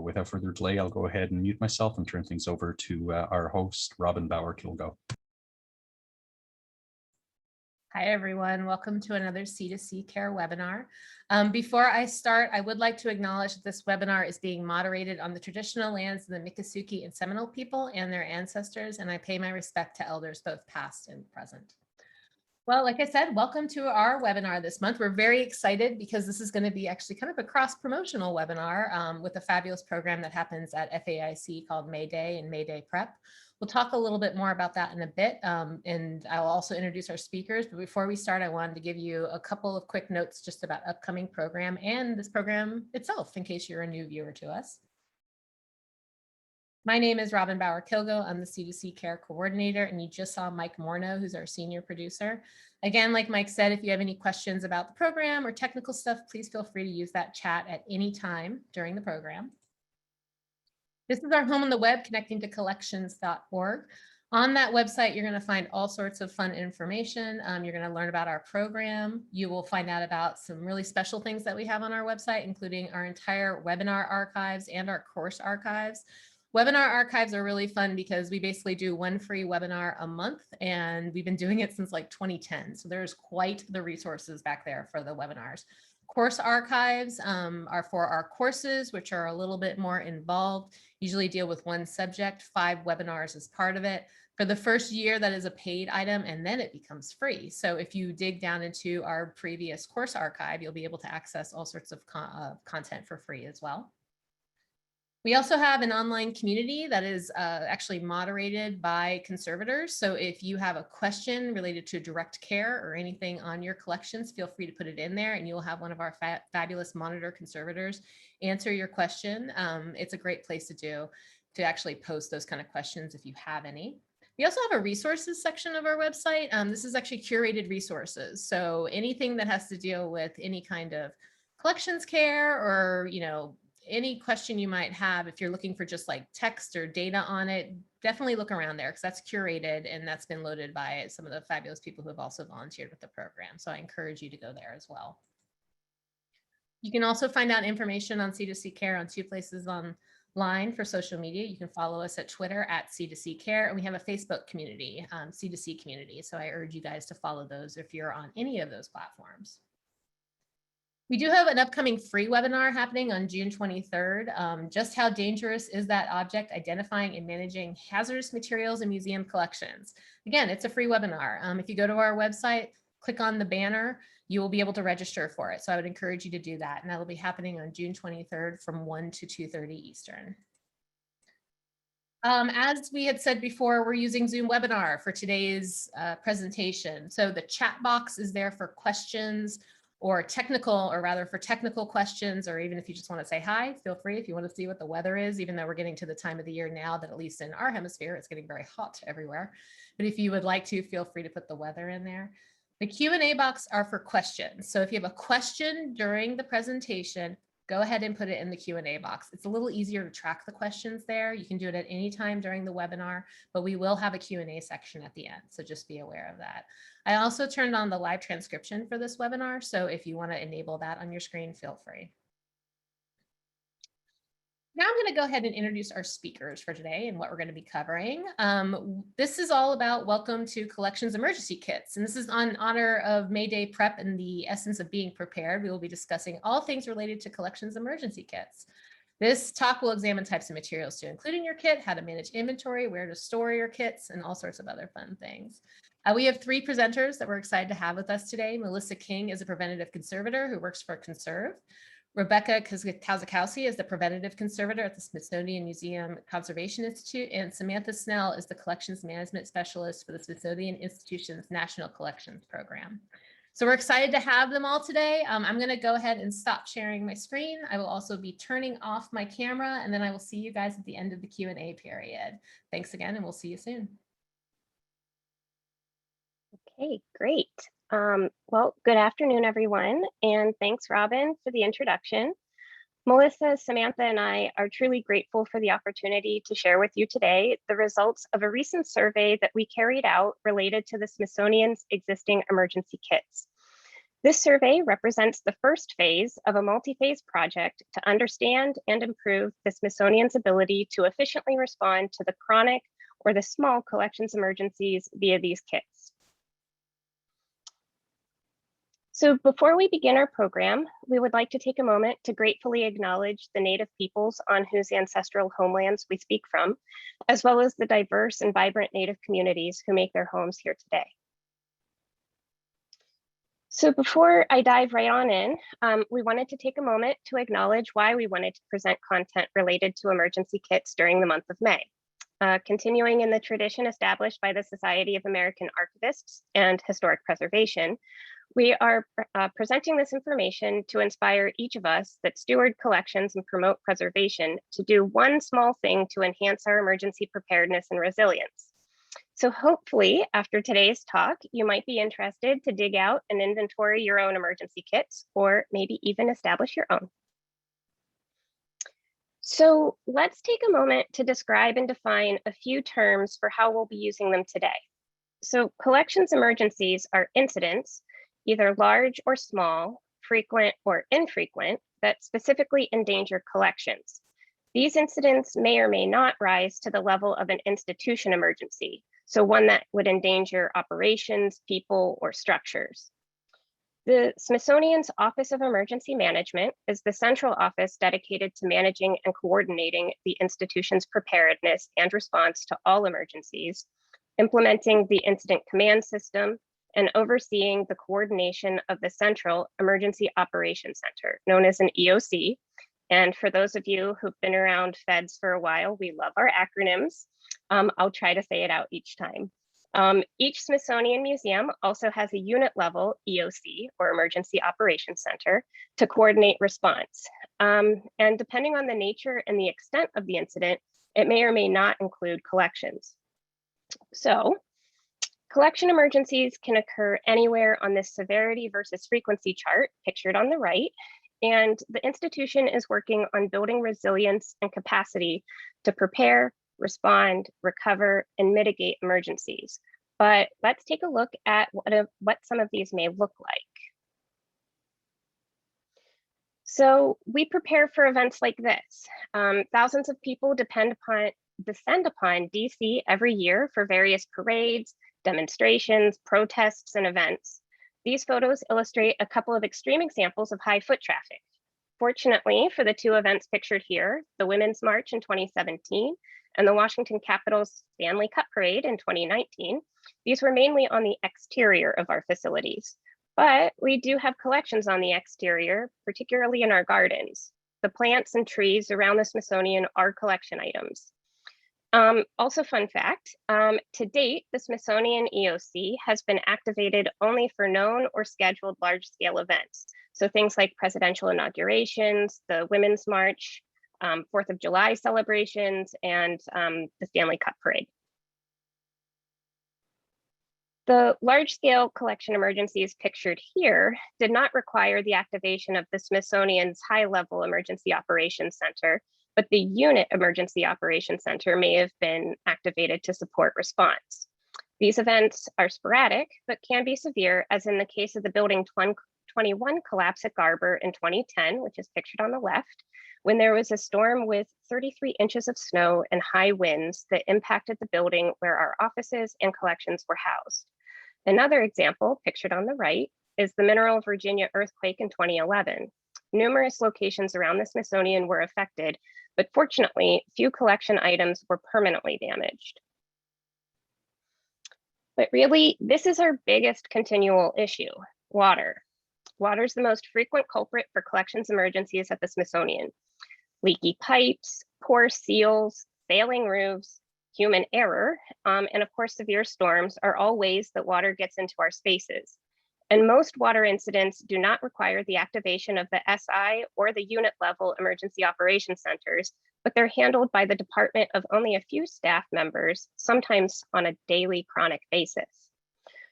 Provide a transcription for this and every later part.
without further delay, I'll go ahead and mute myself and turn things over to our host, Robin Bauer-Kilgo. Hi, everyone. Welcome to another C2C Care webinar. Before I start, I would like to acknowledge that this webinar is being moderated on the traditional lands of the Miccosukee and Seminole people and their ancestors, and I pay my respect to elders both past and present. Well, like I said, welcome to our webinar this month. We're very excited because this is going to be actually kind of a cross-promotional webinar with a fabulous program that happens at FAIC called MayDay and MayDay Prep. We'll talk a little bit more about that in a bit, and I'll also introduce our speakers. But before we start, I wanted to give you a couple of quick notes just about upcoming program and this program itself, in case you're a new viewer to us. My name is Robin Bauer-Kilgo. I'm the C2C Care Coordinator, and you just saw Mike Morneau, who's our senior producer. Again, like Mike said, if you have any questions about the program or technical stuff, please feel free to use that chat at any time during the program. This is our home on the web, connecting to collections.org. On that website, you're going to find all sorts of fun information. You're going to learn about our program. You will find out about some really special things that we have on our website, including our entire webinar archives and our course archives. Webinar archives are really fun because we basically do one free webinar a month, and we've been doing it since like 2010. So there's quite the resources back there for the webinars. Course archives are for our courses, which are a little bit more involved, usually deal with one subject, 5 webinars as part of it. For the first year, that is a paid item, and then it becomes free. So if you dig down into our previous course archive, you'll be able to access all sorts of content for free as well. We also have an online community that is actually moderated by conservators. So if you have a question related to direct care or anything on your collections, feel free to put it in there and you'll have one of our fabulous monitor conservators answer your question. It's a great place to actually post those kind of questions if you have any. We also have a resources section of our website. This is actually curated resources. So anything that has to deal with any kind of collections care or, any question you might have, if you're looking for just like text or data on it, definitely look around there because that's curated and that's been loaded by some of the fabulous people who have also volunteered with the program. So I encourage you to go there as well. You can also find out information on C2C Care on 2 places online for social media. You can follow us at Twitter at C2C Care, and we have a Facebook community, C2C community. So I urge you guys to follow those if you're on any of those platforms. We do have an upcoming free webinar happening on June 23rd. Just how dangerous is that object, identifying and managing hazardous materials in museum collections. Again, it's a free webinar. If you go to our website, click on the banner, you will be able to register for it. So I would encourage you to do that. And that will be happening on June 23rd from 1 to 2:30 Eastern. As we had said before, we're using Zoom webinar for today's presentation. So the chat box is there for questions or for technical questions, or even if you just want to say hi, feel free. If you want to see what the weather is, even though we're getting to the time of the year now that at least in our hemisphere, it's getting very hot everywhere. But if you would like to, feel free to put the weather in there. The Q&A box are for questions. So if you have a question during the presentation, go ahead and put it in the Q&A box. It's a little easier to track the questions there. You can do it at any time during the webinar, but we will have a Q&A section at the end. So just be aware of that. I also turned on the live transcription for this webinar. So if you want to enable that on your screen, feel free. Now I'm going to go ahead and introduce our speakers for today and what we're going to be covering. This is all about welcome to Collections Emergency Kits. And this is in honor of MayDay Prep and the essence of being prepared. We will be discussing all things related to Collections Emergency Kits. This talk will examine types of materials to include in your kit, how to manage inventory, where to store your kits, and all sorts of other fun things. We have 3 presenters that we're excited to have with us today. Melissa King is a preventative conservator who works for Conserve. Rebecca Kazakowski is the preventative conservator at the Smithsonian Museum Conservation Institute, and Samantha Snell is the collections management specialist for the Smithsonian Institution's National Collections Program. So we're excited to have them all today. I'm going to go ahead and stop sharing my screen. I will also be turning off my camera, and then I will see you guys at the end of the Q&A period. Thanks again, and we'll see you soon. Okay, great. Well, good afternoon, everyone, and thanks, Robin, for the introduction. Melissa, Samantha, and I are truly grateful for the opportunity to share with you today the results of a recent survey that we carried out related to the Smithsonian's existing emergency kits. This survey represents the first phase of a multi-phase project to understand and improve the Smithsonian's ability to efficiently respond to the chronic or the small collections emergencies via these kits. So before we begin our program, we would like to take a moment to gratefully acknowledge the Native peoples on whose ancestral homelands we speak from, as well as the diverse and vibrant Native communities who make their homes here today. So before I dive right on in, we wanted to take a moment to acknowledge why we wanted to present content related to emergency kits during the month of May. Continuing in the tradition established by the Society of American Archivists and Historic Preservation, we are presenting this information to inspire each of us that steward collections and promote preservation to do one small thing to enhance our emergency preparedness and resilience. So hopefully after today's talk, you might be interested to dig out and inventory your own emergency kits, or maybe even establish your own. So let's take a moment to describe and define a few terms for how we'll be using them today. So collections emergencies are incidents, either large or small, frequent or infrequent, that specifically endanger collections. These incidents may or may not rise to the level of an institution emergency, so one that would endanger operations, people, or structures. The Smithsonian's Office of Emergency Management is the central office dedicated to managing and coordinating the institution's preparedness and response to all emergencies, implementing the incident command system, and overseeing the coordination of the Central Emergency Operations Center, known as an EOC. And for those of you who've been around feds for a while, we love our acronyms. I'll try to say it out each time. Each Smithsonian museum also has a unit level EOC, or Emergency Operations Center, to coordinate response. And depending on the nature and the extent of the incident, it may or may not include collections. So collection emergencies can occur anywhere on this severity versus frequency chart pictured on the right. And the institution is working on building resilience and capacity to prepare, respond, recover, and mitigate emergencies. But let's take a look at what some of these may look like. So we prepare for events like this. Thousands of people descend upon DC every year for various parades, demonstrations, protests, and events. These photos illustrate a couple of extreme examples of high foot traffic. Fortunately, for the two events pictured here, the Women's March in 2017 and the Washington Capitol's Stanley Cup Parade in 2019, these were mainly on the exterior of our facilities. But we do have collections on the exterior, particularly in our gardens. The plants and trees around the Smithsonian are collection items. Also, fun fact, to date, the Smithsonian EOC has been activated only for known or scheduled large-scale events. So things like presidential inaugurations, the Women's March, 4th of July celebrations, and the Stanley Cup Parade. The large-scale collection emergencies pictured here did not require the activation of the Smithsonian's high-level Emergency Operations Center, but the Unit Emergency Operations Center may have been activated to support response. These events are sporadic, but can be severe, as in the case of the Building 21 collapse at Garber in 2010, which is pictured on the left, when there was a storm with 33 inches of snow and high winds that impacted the building where our offices and collections were housed. Another example, pictured on the right, is the Mineral, Virginia earthquake in 2011. Numerous locations around the Smithsonian were affected, but fortunately, few collection items were permanently damaged. But really, this is our biggest continual issue, water. Water is the most frequent culprit for collections emergencies at the Smithsonian. Leaky pipes, poor seals, failing roofs, human error, and of course, severe storms are all ways that water gets into our spaces. And most water incidents do not require the activation of the SI or the unit level emergency operations centers, but they're handled by the department of only a few staff members, sometimes on a daily chronic basis.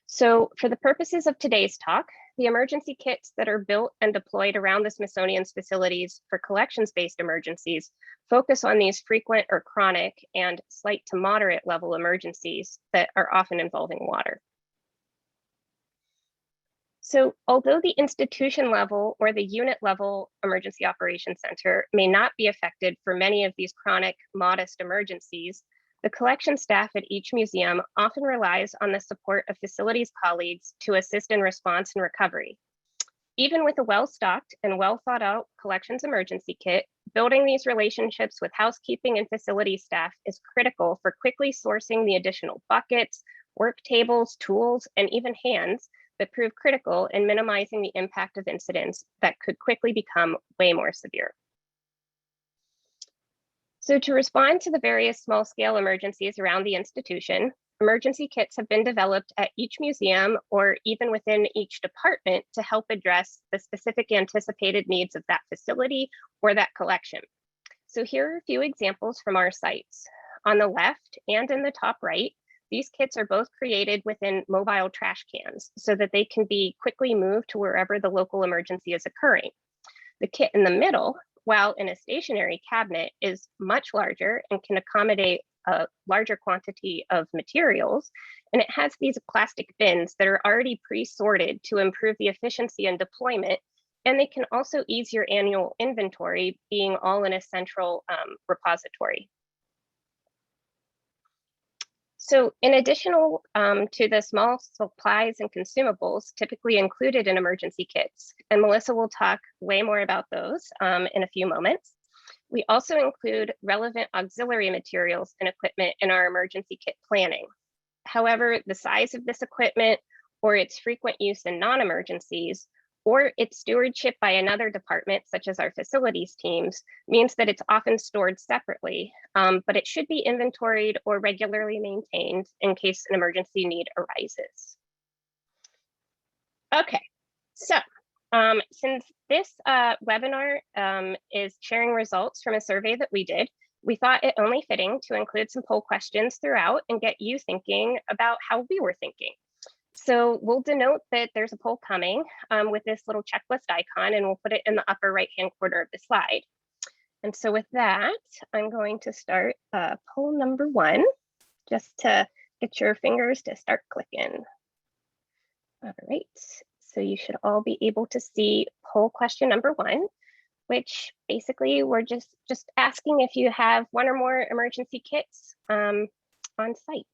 So for the purposes of today's talk, the emergency kits that are built and deployed around the Smithsonian's facilities for collections-based emergencies focus on these frequent or chronic and slight to moderate level emergencies that are often involving water. So although the institution level or the unit level emergency operations center may not be affected for many of these chronic, modest emergencies, the collection staff at each museum often relies on the support of facilities colleagues to assist in response and recovery. Even with a well-stocked and well-thought-out collections emergency kit, building these relationships with housekeeping and facility staff is critical for quickly sourcing the additional buckets, work tables, tools, and even hands that prove critical in minimizing the impact of incidents that could quickly become way more severe. So to respond to the various small-scale emergencies around the institution, emergency kits have been developed at each museum or even within each department to help address the specific anticipated needs of that facility or that collection. So here are a few examples from our sites. On the left and in the top right, these kits are both created within mobile trash cans so that they can be quickly moved to wherever the local emergency is occurring. The kit in the middle, while in a stationary cabinet, is much larger and can accommodate a larger quantity of materials. And it has these plastic bins that are already pre-sorted to improve the efficiency and deployment. And they can also ease your annual inventory, being all in a central repository. So in addition to the small supplies and consumables typically included in emergency kits, and Melissa will talk way more about those in a few moments, we also include relevant auxiliary materials and equipment in our emergency kit planning. However, the size of this equipment or its frequent use in non-emergencies or its stewardship by another department, such as our facilities teams, means that it's often stored separately, but it should be inventoried or regularly maintained in case an emergency need arises. Okay, so since this webinar is sharing results from a survey that we did, we thought it only fitting to include some poll questions throughout and get you thinking about how we were thinking. So we'll denote that there's a poll coming with this little checklist icon, and we'll put it in the upper right-hand corner of the slide. And so with that, I'm going to start poll number 1, just to get your fingers to start clicking. All right, so you should all be able to see poll question number 1, which basically we're just asking if you have one or more emergency kits on site.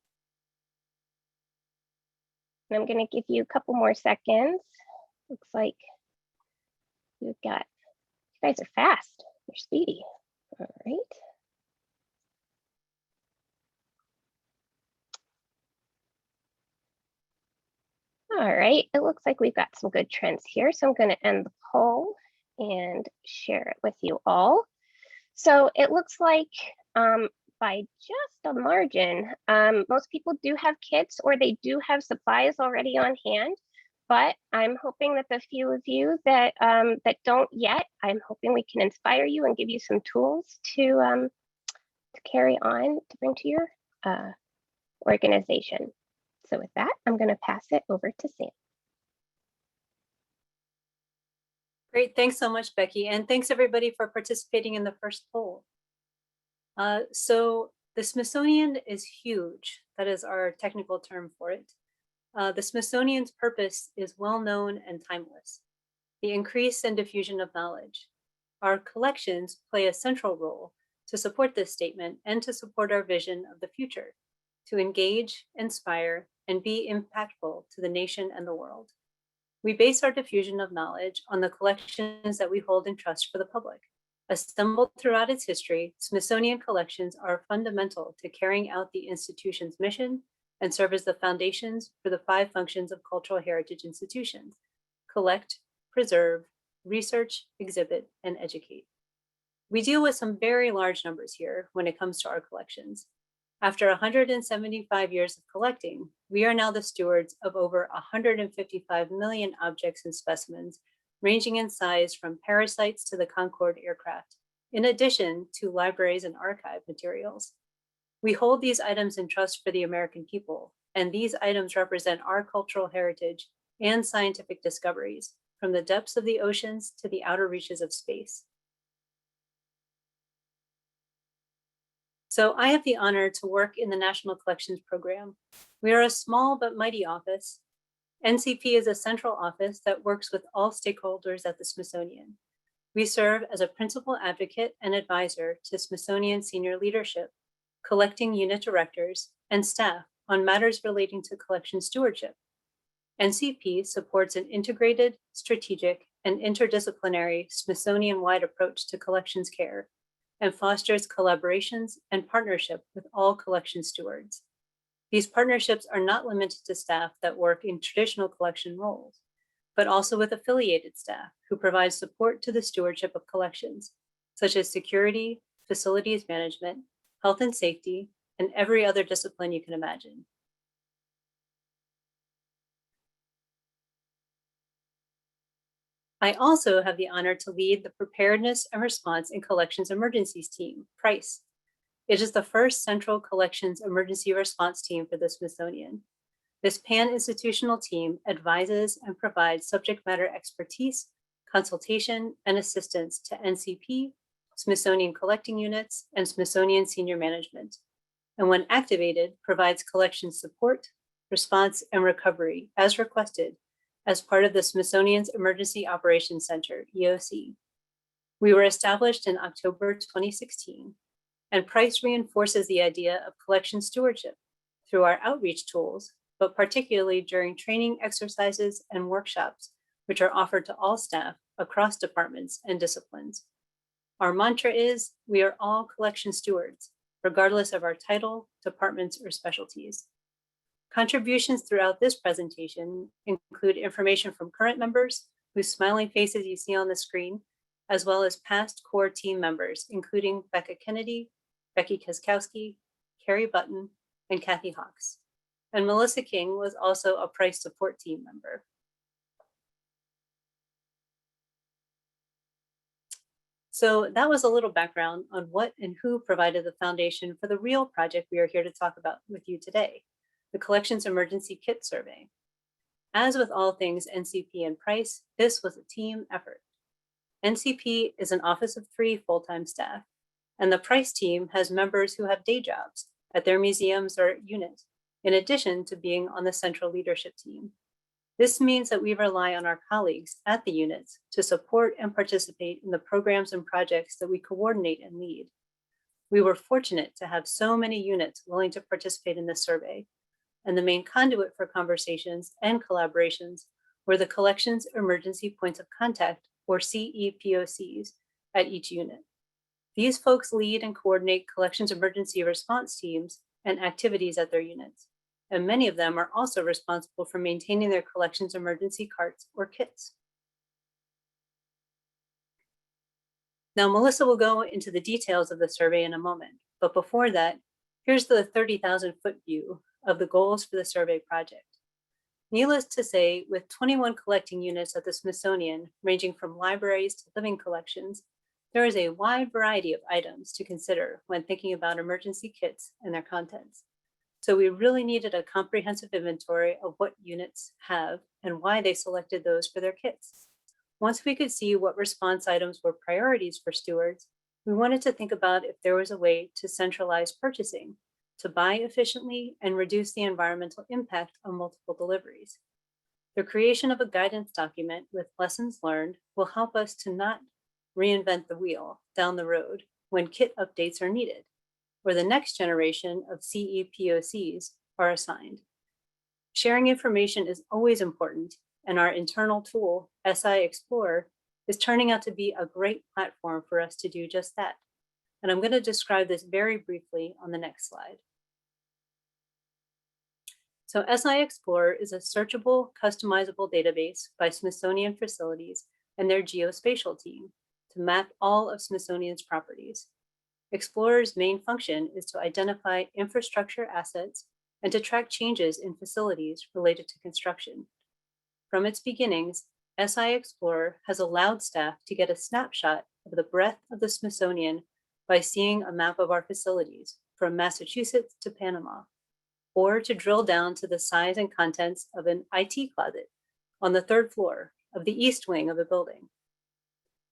And I'm going to give you a couple more seconds. Looks like we've got, you guys are fast, you're speedy. All right. All right, it looks like we've got some good trends here. So I'm going to end the poll and share it with you all. So it looks like by just a margin, most people do have kits or they do have supplies already on hand, but I'm hoping that the few of you that that don't yet, I'm hoping we can inspire you and give you some tools to carry on to bring to your organization. So with that, I'm going to pass it over to Sam. Great, thanks so much, Becky. And thanks everybody for participating in the first poll. So the Smithsonian is huge. That is our technical term for it. The Smithsonian's purpose is well known and timeless: the increase and diffusion of knowledge. Our collections play a central role to support this statement and to support our vision of the future, to engage, inspire, and be impactful to the nation and the world. We base our diffusion of knowledge on the collections that we hold in trust for the public. Assembled throughout its history, Smithsonian collections are fundamental to carrying out the institution's mission and serve as the foundations for the 5 functions of cultural heritage institutions: collect, preserve, research, exhibit, and educate. We deal with some very large numbers here when it comes to our collections. After 175 years of collecting, we are now the stewards of over 155 million objects and specimens, ranging in size from parasites to the Concorde aircraft, in addition to libraries and archive materials. We hold these items in trust for the American people, and these items represent our cultural heritage and scientific discoveries, from the depths of the oceans to the outer reaches of space. So I have the honor to work in the National Collections Program. We are a small but mighty office. NCP is a central office that works with all stakeholders at the Smithsonian. We serve as a principal advocate and advisor to Smithsonian senior leadership, collecting unit directors, and staff on matters relating to collection stewardship. NCP supports an integrated, strategic, and interdisciplinary Smithsonian-wide approach to collections care and fosters collaborations and partnership with all collection stewards. These partnerships are not limited to staff that work in traditional collection roles, but also with affiliated staff who provide support to the stewardship of collections, such as security, facilities management, health and safety, and every other discipline you can imagine. I also have the honor to lead the Preparedness and Response in Collections Emergencies team, PRICE. It is the first central collections emergency response team for the Smithsonian. This pan-institutional team advises and provides subject matter expertise, consultation, and assistance to NCP, Smithsonian collecting units, and Smithsonian senior management. And when activated, provides collection support, response, and recovery as requested as part of the Smithsonian's Emergency Operations Center, EOC. We were established in October 2016, and PRICE reinforces the idea of collection stewardship through our outreach tools, but particularly during training exercises and workshops, which are offered to all staff across departments and disciplines. Our mantra is, we are all collection stewards, regardless of our title, departments, or specialties. Contributions throughout this presentation include information from current members, whose smiling faces you see on the screen, as well as past core team members, including Becca Kennedy, Becky Kaskowski, Carrie Button, and Kathy Hawks. And Melissa King was also a PRICE support team member. So that was a little background on what and who provided the foundation for the real project we are here to talk about with you today, the Collections Emergency Kit Survey. As with all things NCP and PRICE, this was a team effort. NCP is an office of 3 full-time staff, and the PRICE team has members who have day jobs at their museums or units, in addition to being on the central leadership team. This means that we rely on our colleagues at the units to support and participate in the programs and projects that we coordinate and lead. We were fortunate to have so many units willing to participate in this survey, and the main conduit for conversations and collaborations were the Collections Emergency Points of Contact, or CEPOCs, at each unit. These folks lead and coordinate collections emergency response teams and activities at their units, and many of them are also responsible for maintaining their collections emergency carts or kits. Now, Melissa will go into the details of the survey in a moment, but before that, here's the 30,000-foot view of the goals for the survey project. Needless to say, with 21 collecting units at the Smithsonian, ranging from libraries to living collections, there is a wide variety of items to consider when thinking about emergency kits and their contents. So we really needed a comprehensive inventory of what units have and why they selected those for their kits. Once we could see what response items were priorities for stewards, we wanted to think about if there was a way to centralize purchasing, to buy efficiently and reduce the environmental impact on multiple deliveries. The creation of a guidance document with lessons learned will help us to not reinvent the wheel down the road when kit updates are needed, or the next generation of CEPOCs are assigned. Sharing information is always important, and our internal tool, SI Explorer, is turning out to be a great platform for us to do just that. And I'm going to describe this very briefly on the next slide. So SI Explorer is a searchable, customizable database by Smithsonian facilities and their geospatial team to map all of Smithsonian's properties. Explorer's main function is to identify infrastructure assets and to track changes in facilities related to construction. From its beginnings, SI Explorer has allowed staff to get a snapshot of the breadth of the Smithsonian by seeing a map of our facilities from Massachusetts to Panama, or to drill down to the size and contents of an IT closet on the 3rd floor of the east wing of a building.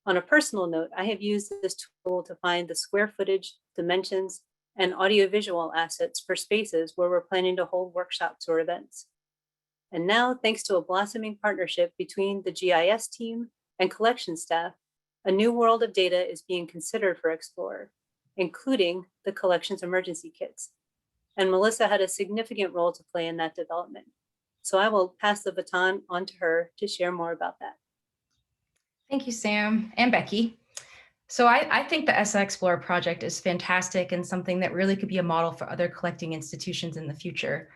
On a personal note, I have used this tool to find the square footage, dimensions, and audiovisual assets for spaces where we're planning to hold workshops or events. And now, thanks to a blossoming partnership between the GIS team and collection staff, a new world of data is being considered for Explorer, including the Collections Emergency Kits. And Melissa had a significant role to play in that development. So I will pass the baton on to her to share more about that. Thank you, Sam and Becky. So I think the SI Explorer project is fantastic and something that really could be a model for other collecting institutions in the future.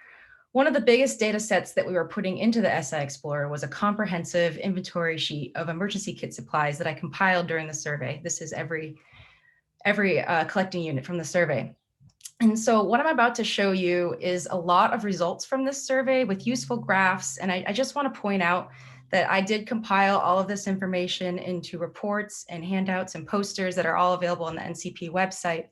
One of the biggest data sets that we were putting into the SI Explorer was a comprehensive inventory sheet of emergency kit supplies that I compiled during the survey. This is every collecting unit from the survey. And so what I'm about to show you is a lot of results from this survey with useful graphs. And I just want to point out that I did compile all of this information into reports and handouts and posters that are all available on the NCP website.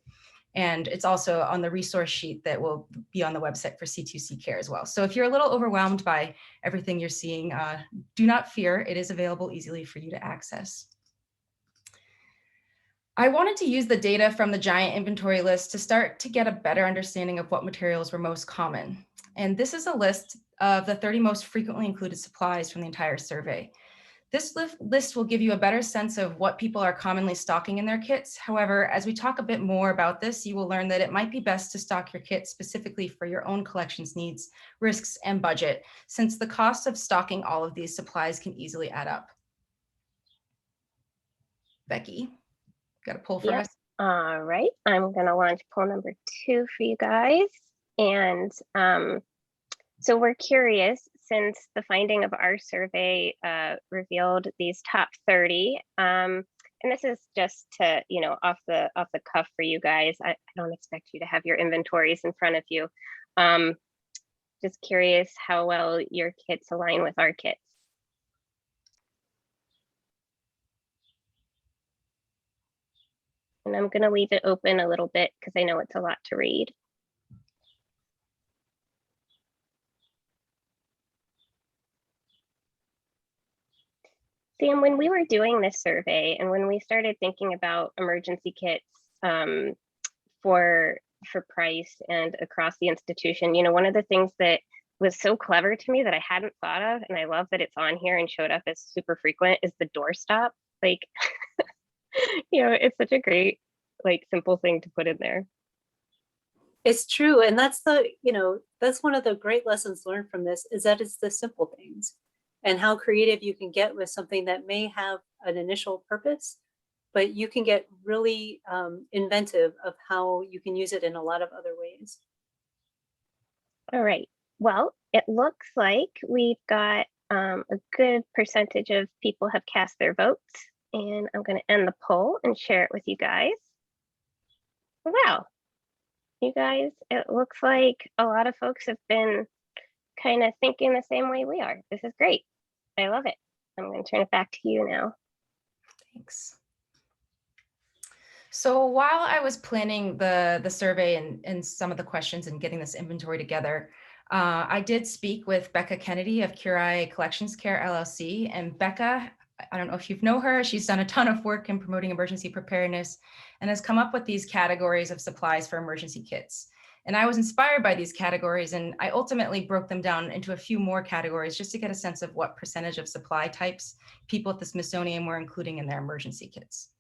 And it's also on the resource sheet that will be on the website for C2C Care as well. So if you're a little overwhelmed by everything you're seeing, do not fear, it is available easily for you to access. I wanted to use the data from the giant inventory list to start to get a better understanding of what materials were most common. And this is a list of the 30 most frequently included supplies from the entire survey. This list will give you a better sense of what people are commonly stocking in their kits. However, as we talk a bit more about this, you will learn that it might be best to stock your kit specifically for your own collections needs, risks, and budget, since the cost of stocking all of these supplies can easily add up. Becky, got a poll for us? All right, I'm gonna launch poll number 2 for you guys. And so we're curious, since the finding of our survey revealed these top 30, and this is just to, off the cuff for you guys. I don't expect you to have your inventories in front of you. Just curious how well your kits align with our kits. And I'm going to leave it open a little bit because I know it's a lot to read. Sam, when we were doing this survey and when we started thinking about emergency kits for price and across the institution, one of the things that was so clever to me that I hadn't thought of, and I love that it's on here and showed up as super frequent, is the doorstop. Like, it's such a great, simple thing to put in there. It's true. And that's that's one of the great lessons learned from this, is that it's the simple things and how creative you can get with something that may have an initial purpose, but you can get really inventive of how you can use it in a lot of other ways. All right. Well, it looks like we've got a good percentage of people have cast their votes, and I'm going to end the poll and share it with you guys. Wow. You guys, it looks like a lot of folks have been kind of thinking the same way we are. This is great. I love it. I'm going to turn it back to you now. Thanks. So while I was planning the survey and some of the questions and getting this inventory together, I did speak with Becca Kennedy of Curai Collections Care LLC. And Becca, I don't know if you know her, she's done a ton of work in promoting emergency preparedness and has come up with these categories of supplies for emergency kits. And I was inspired by these categories, and I ultimately broke them down into a few more categories just to get a sense of what percentage of supply types people at the Smithsonian were including in their emergency kits.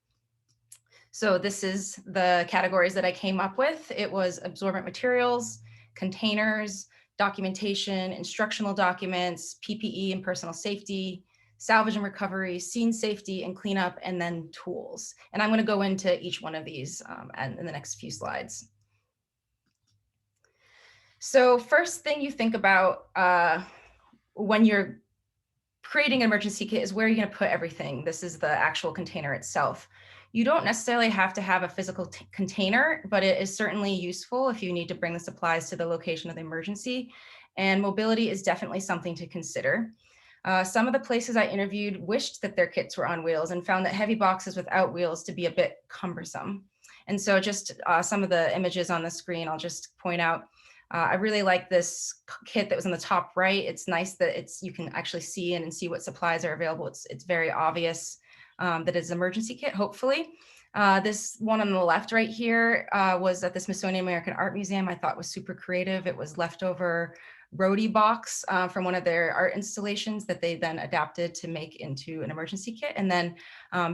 So this is the categories that I came up with. It was absorbent materials, containers, documentation, instructional documents, PPE and personal safety, salvage and recovery, scene safety and cleanup, and then tools. And I'm going to go into each one of these in the next few slides. So first thing you think about when you're creating an emergency kit is where you're going to put everything. This is the actual container itself. You don't necessarily have to have a physical container, but it is certainly useful if you need to bring the supplies to the location of the emergency. And mobility is definitely something to consider. Some of the places I interviewed wished that their kits were on wheels and found that heavy boxes without wheels to be a bit cumbersome. And so just some of the images on the screen, I'll just point out. I really like this kit that was on the top right. It's nice that you can actually see in and see what supplies are available. It's very obvious that it's an emergency kit, hopefully. This one on the left right here was at the Smithsonian American Art Museum. I thought was super creative. It was leftover roadie box from one of their art installations that they then adapted to make into an emergency kit. And then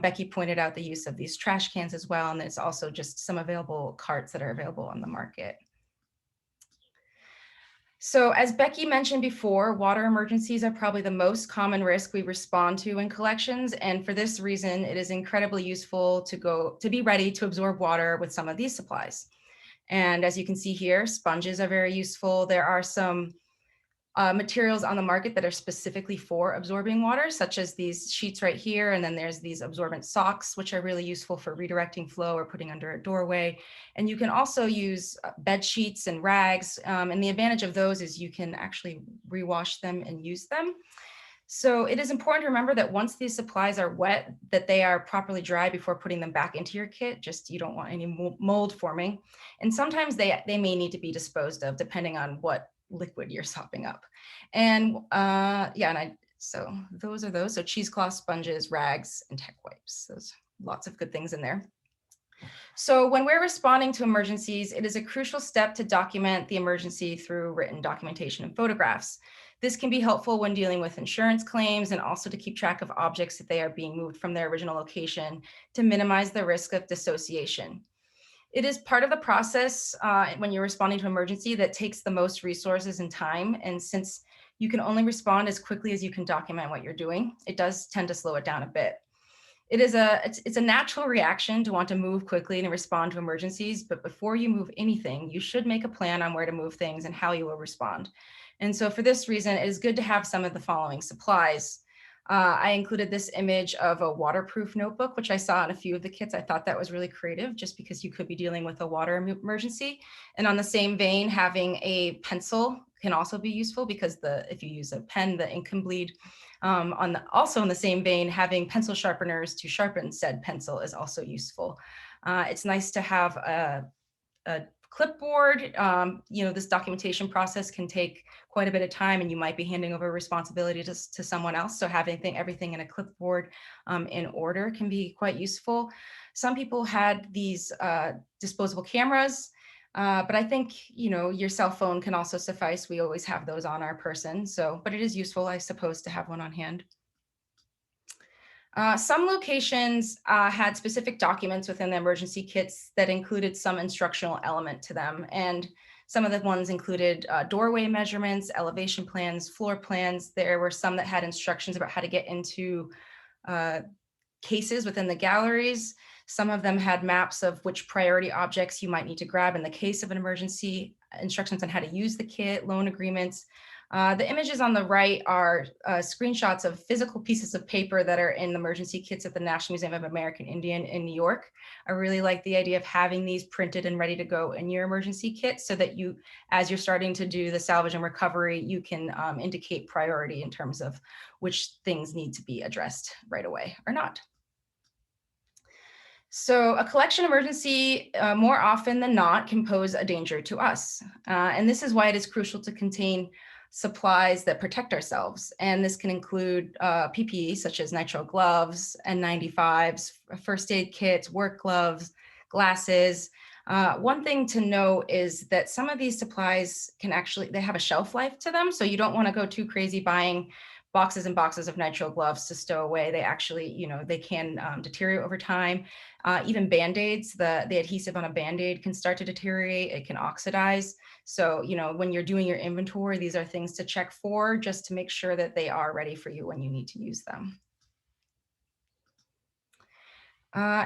Becky pointed out the use of these trash cans as well. And there's also just some available carts that are available on the market. So as Becky mentioned before, water emergencies are probably the most common risk we respond to in collections. And for this reason, it is incredibly useful to be ready to absorb water with some of these supplies. And as you can see here, sponges are very useful. There are some materials on the market that are specifically for absorbing water, such as these sheets right here. And then there's these absorbent socks, which are really useful for redirecting flow or putting under a doorway. And you can also use bed sheets and rags. And the advantage of those is you can actually rewash them and use them. So it is important to remember that once these supplies are wet, that they are properly dry before putting them back into your kit. Just you don't want any mold forming. And sometimes they may need to be disposed of depending on what liquid you're sopping up. And so those are those. So cheesecloth, sponges, rags, and tech wipes. There's lots of good things in there. So when we're responding to emergencies, it is a crucial step to document the emergency through written documentation and photographs. This can be helpful when dealing with insurance claims and also to keep track of objects if they are being moved from their original location to minimize the risk of dissociation. It is part of the process when you're responding to emergency that takes the most resources and time. And since you can only respond as quickly as you can document what you're doing, it does tend to slow it down a bit. It's a natural reaction to want to move quickly and respond to emergencies, but before you move anything, you should make a plan on where to move things and how you will respond. And so for this reason, it is good to have some of the following supplies. I included this image of a waterproof notebook, which I saw in a few of the kits. I thought that was really creative just because you could be dealing with a water emergency. And on the same vein, having a pencil can also be useful because if you use a pen, the ink can bleed. Also in the same vein, having pencil sharpeners to sharpen said pencil is also useful. It's nice to have a clipboard. This documentation process can take quite a bit of time and you might be handing over responsibility to someone else. So having everything in a clipboard in order can be quite useful. Some people had these disposable cameras, but I think, your cell phone can also suffice. We always have those on our person. But it is useful, I suppose, to have one on hand. Some locations had specific documents within the emergency kits that included some instructional element to them. And some of the ones included doorway measurements, elevation plans, floor plans. There were some that had instructions about how to get into cases within the galleries. Some of them had maps of which priority objects you might need to grab in the case of an emergency, instructions on how to use the kit, loan agreements. The images on the right are screenshots of physical pieces of paper that are in the emergency kits at the National Museum of American Indian in New York. I really like the idea of having these printed and ready to go in your emergency kit so that you, as you're starting to do the salvage and recovery, you can indicate priority in terms of which things need to be addressed right away or not. So a collection emergency, more often than not, can pose a danger to us. And this is why it is crucial to contain supplies that protect ourselves. And this can include PPE, such as nitrile gloves, N95s, first aid kits, work gloves, glasses. One thing to note is that some of these supplies they have a shelf life to them. So you don't want to go too crazy buying boxes and boxes of nitrile gloves to stow away. They actually, they can deteriorate over time. Even Band-Aids, the adhesive on a Band-Aid can start to deteriorate. It can oxidize. So, when you're doing your inventory, these are things to check for just to make sure that they are ready for you when you need to use them.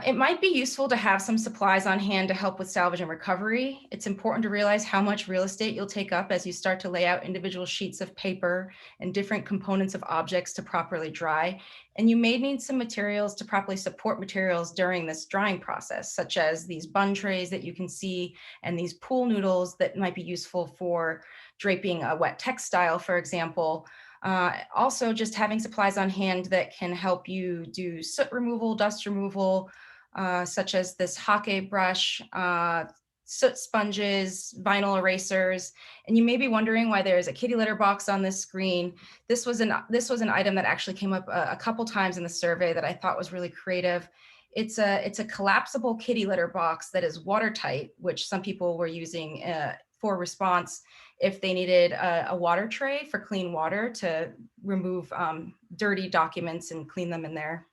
It might be useful to have some supplies on hand to help with salvage and recovery. It's important to realize how much real estate you'll take up as you start to lay out individual sheets of paper and different components of objects to properly dry. And you may need some materials to properly support materials during this drying process, such as these bun trays that you can see and these pool noodles that might be useful for draping a wet textile, for example. Also, just having supplies on hand that can help you do soot removal, dust removal, such as this hake brush, soot sponges, vinyl erasers. And you may be wondering why there's a kitty litter box on this screen. This was an item that actually came up a couple times in the survey that I thought was really creative. It's a collapsible kitty litter box that is watertight, which some people were using for response if they needed a water tray for clean water to remove dirty documents and clean them in there.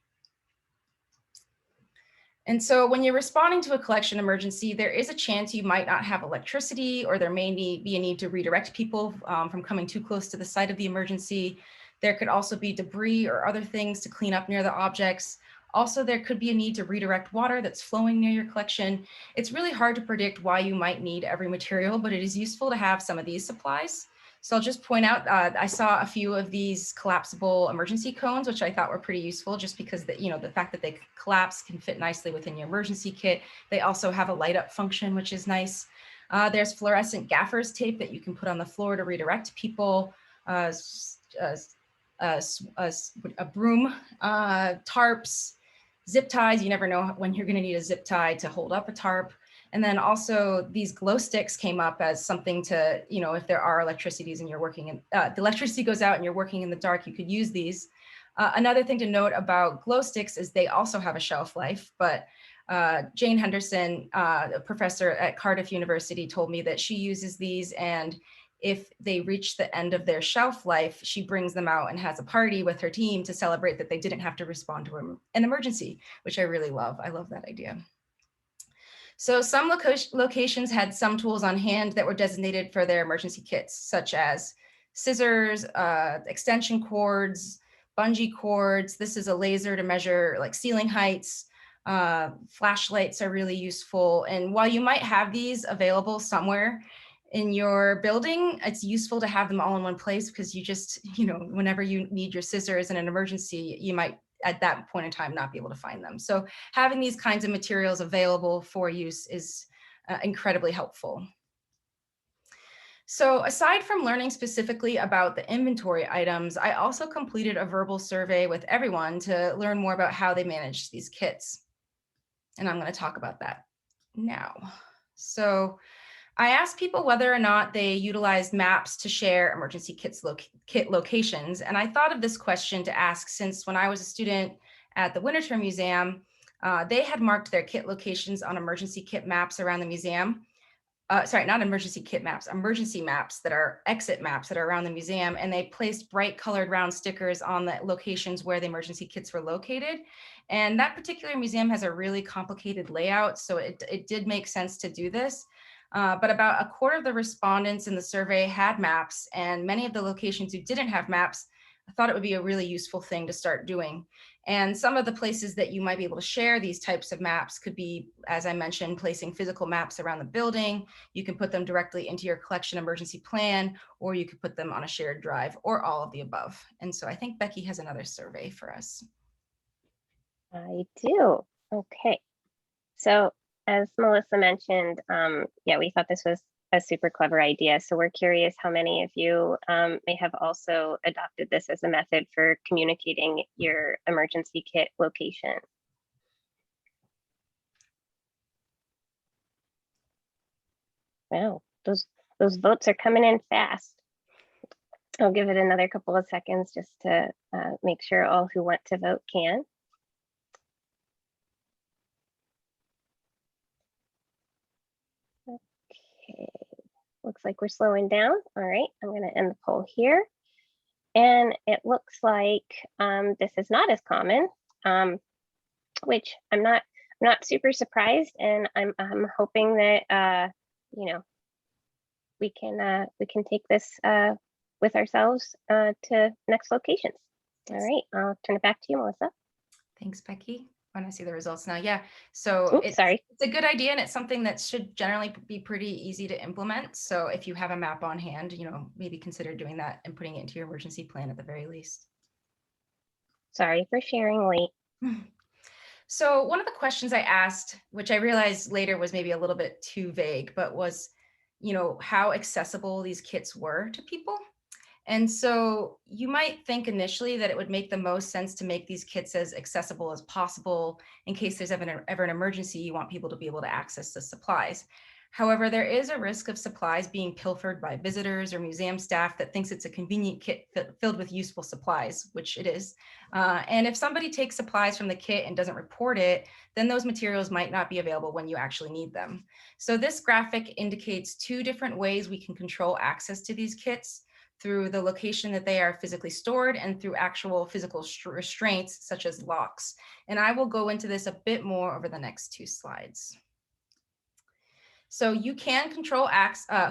And so when you're responding to a collection emergency, there is a chance you might not have electricity, or there may be a need to redirect people from coming too close to the site of the emergency. There could also be debris or other things to clean up near the objects. Also, there could be a need to redirect water that's flowing near your collection. It's really hard to predict why you might need every material, but it is useful to have some of these supplies. So I'll just point out, I saw a few of these collapsible emergency cones, which I thought were pretty useful just because the fact that they collapse can fit nicely within your emergency kit. They also have a light up function, which is nice. There's fluorescent gaffer's tape that you can put on the floor to redirect people. A broom, tarps, zip ties. You never know when you're going to need a zip tie to hold up a tarp. And then also these glow sticks came up as something to, if there are electricities and you're working in, the electricity goes out and you're working in the dark, you could use these. Another thing to note about glow sticks is they also have a shelf life, but Jane Henderson, a professor at Cardiff University, told me that she uses these, and if they reach the end of their shelf life, she brings them out and has a party with her team to celebrate that they didn't have to respond to an emergency, which I really love. I love that idea. So some locations had some tools on hand that were designated for their emergency kits, such as scissors, extension cords, bungee cords. This is a laser to measure like ceiling heights. Flashlights are really useful. And while you might have these available somewhere in your building, it's useful to have them all in one place, because you just, whenever you need your scissors in an emergency, you might at that point in time not be able to find them. So having these kinds of materials available for use is incredibly helpful. So aside from learning specifically about the inventory items, I also completed a verbal survey with everyone to learn more about how they manage these kits. And I'm going to talk about that now. So I asked people whether or not they utilized maps to share emergency kit locations. And I thought of this question to ask since when I was a student at the Winterthur Museum, they had marked their kit locations on emergency kit maps around the museum. Sorry, not emergency kit maps, emergency maps that are exit maps that are around the museum. And they placed bright colored round stickers on the locations where the emergency kits were located. And that particular museum has a really complicated layout, so it did make sense to do this. But about a quarter of the respondents in the survey had maps, and many of the locations who didn't have maps, I thought it would be a really useful thing to start doing. And some of the places that you might be able to share these types of maps could be, as I mentioned, placing physical maps around the building. You can put them directly into your collection emergency plan, or you could put them on a shared drive, or all of the above. And so I think Becky has another survey for us. I do. Okay. So as Melissa mentioned, yeah, we thought this was a super clever idea. So we're curious how many of you may have also adopted this as a method for communicating your emergency kit location. Wow, those votes are coming in fast. I'll give it another couple of seconds just to make sure all who want to vote can. Okay, looks like we're slowing down. All right, I'm going to end the poll here. And it looks like this is not as common, which I'm not super surprised, and I'm hoping that we can take this with ourselves to next locations. All right, I'll turn it back to you, Melissa. Thanks, Becky. When I see the results now, yeah. So it's a good idea, and it's something that should generally be pretty easy to implement. So if you have a map on hand, maybe consider doing that and putting it into your emergency plan at the very least. Sorry for sharing late. So one of the questions I asked, which I realized later was maybe a little bit too vague, but was, how accessible these kits were to people. And so you might think initially that it would make the most sense to make these kits as accessible as possible in case there's ever an emergency. You want people to be able to access the supplies. However, there is a risk of supplies being pilfered by visitors or museum staff that thinks it's a convenient kit filled with useful supplies, which it is. And if somebody takes supplies from the kit and doesn't report it, then those materials might not be available when you actually need them. So this graphic indicates 2 different ways we can control access to these kits: through the location that they are physically stored and through actual physical restraints such as locks. And I will go into this a bit more over the next 2 slides. So you can control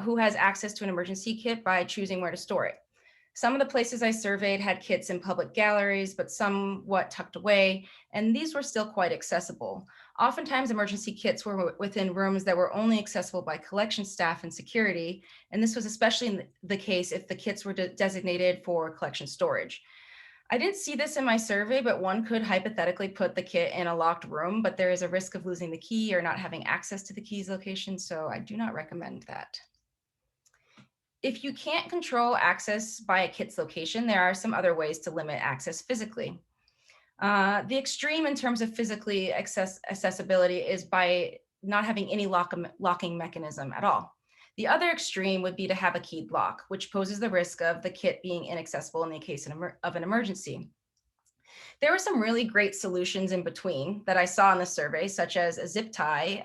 who has access to an emergency kit by choosing where to store it. Some of the places I surveyed had kits in public galleries, but somewhat tucked away, and these were still quite accessible. Oftentimes, emergency kits were within rooms that were only accessible by collection staff and security, and this was especially the case if the kits were designated for collection storage. I didn't see this in my survey, but one could hypothetically put the kit in a locked room, but there is a risk of losing the key or not having access to the key's location, so I do not recommend that. If you can't control access by a kit's location, there are some other ways to limit access physically. The extreme in terms of physically accessibility is by not having any locking mechanism at all. The other extreme would be to have a keyed lock, which poses the risk of the kit being inaccessible in the case of an emergency. There were some really great solutions in between that I saw in the survey, such as a zip tie,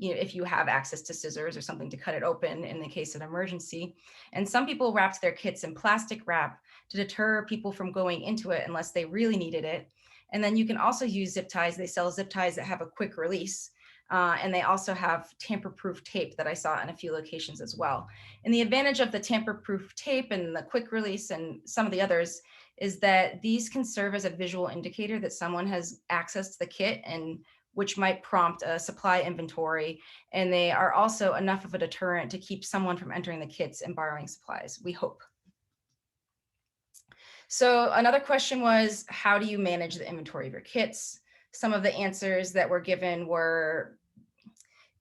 if you have access to scissors or something to cut it open in the case of an emergency. And some people wrapped their kits in plastic wrap to deter people from going into it unless they really needed it. And then you can also use zip ties. They sell zip ties that have a quick release. And they also have tamper-proof tape that I saw in a few locations as well. And the advantage of the tamper-proof tape and the quick release and some of the others is that these can serve as a visual indicator that someone has access to the kit, and which might prompt a supply inventory. And they are also enough of a deterrent to keep someone from entering the kits and borrowing supplies, we hope. So another question was, how do you manage the inventory of your kits? Some of the answers that were given were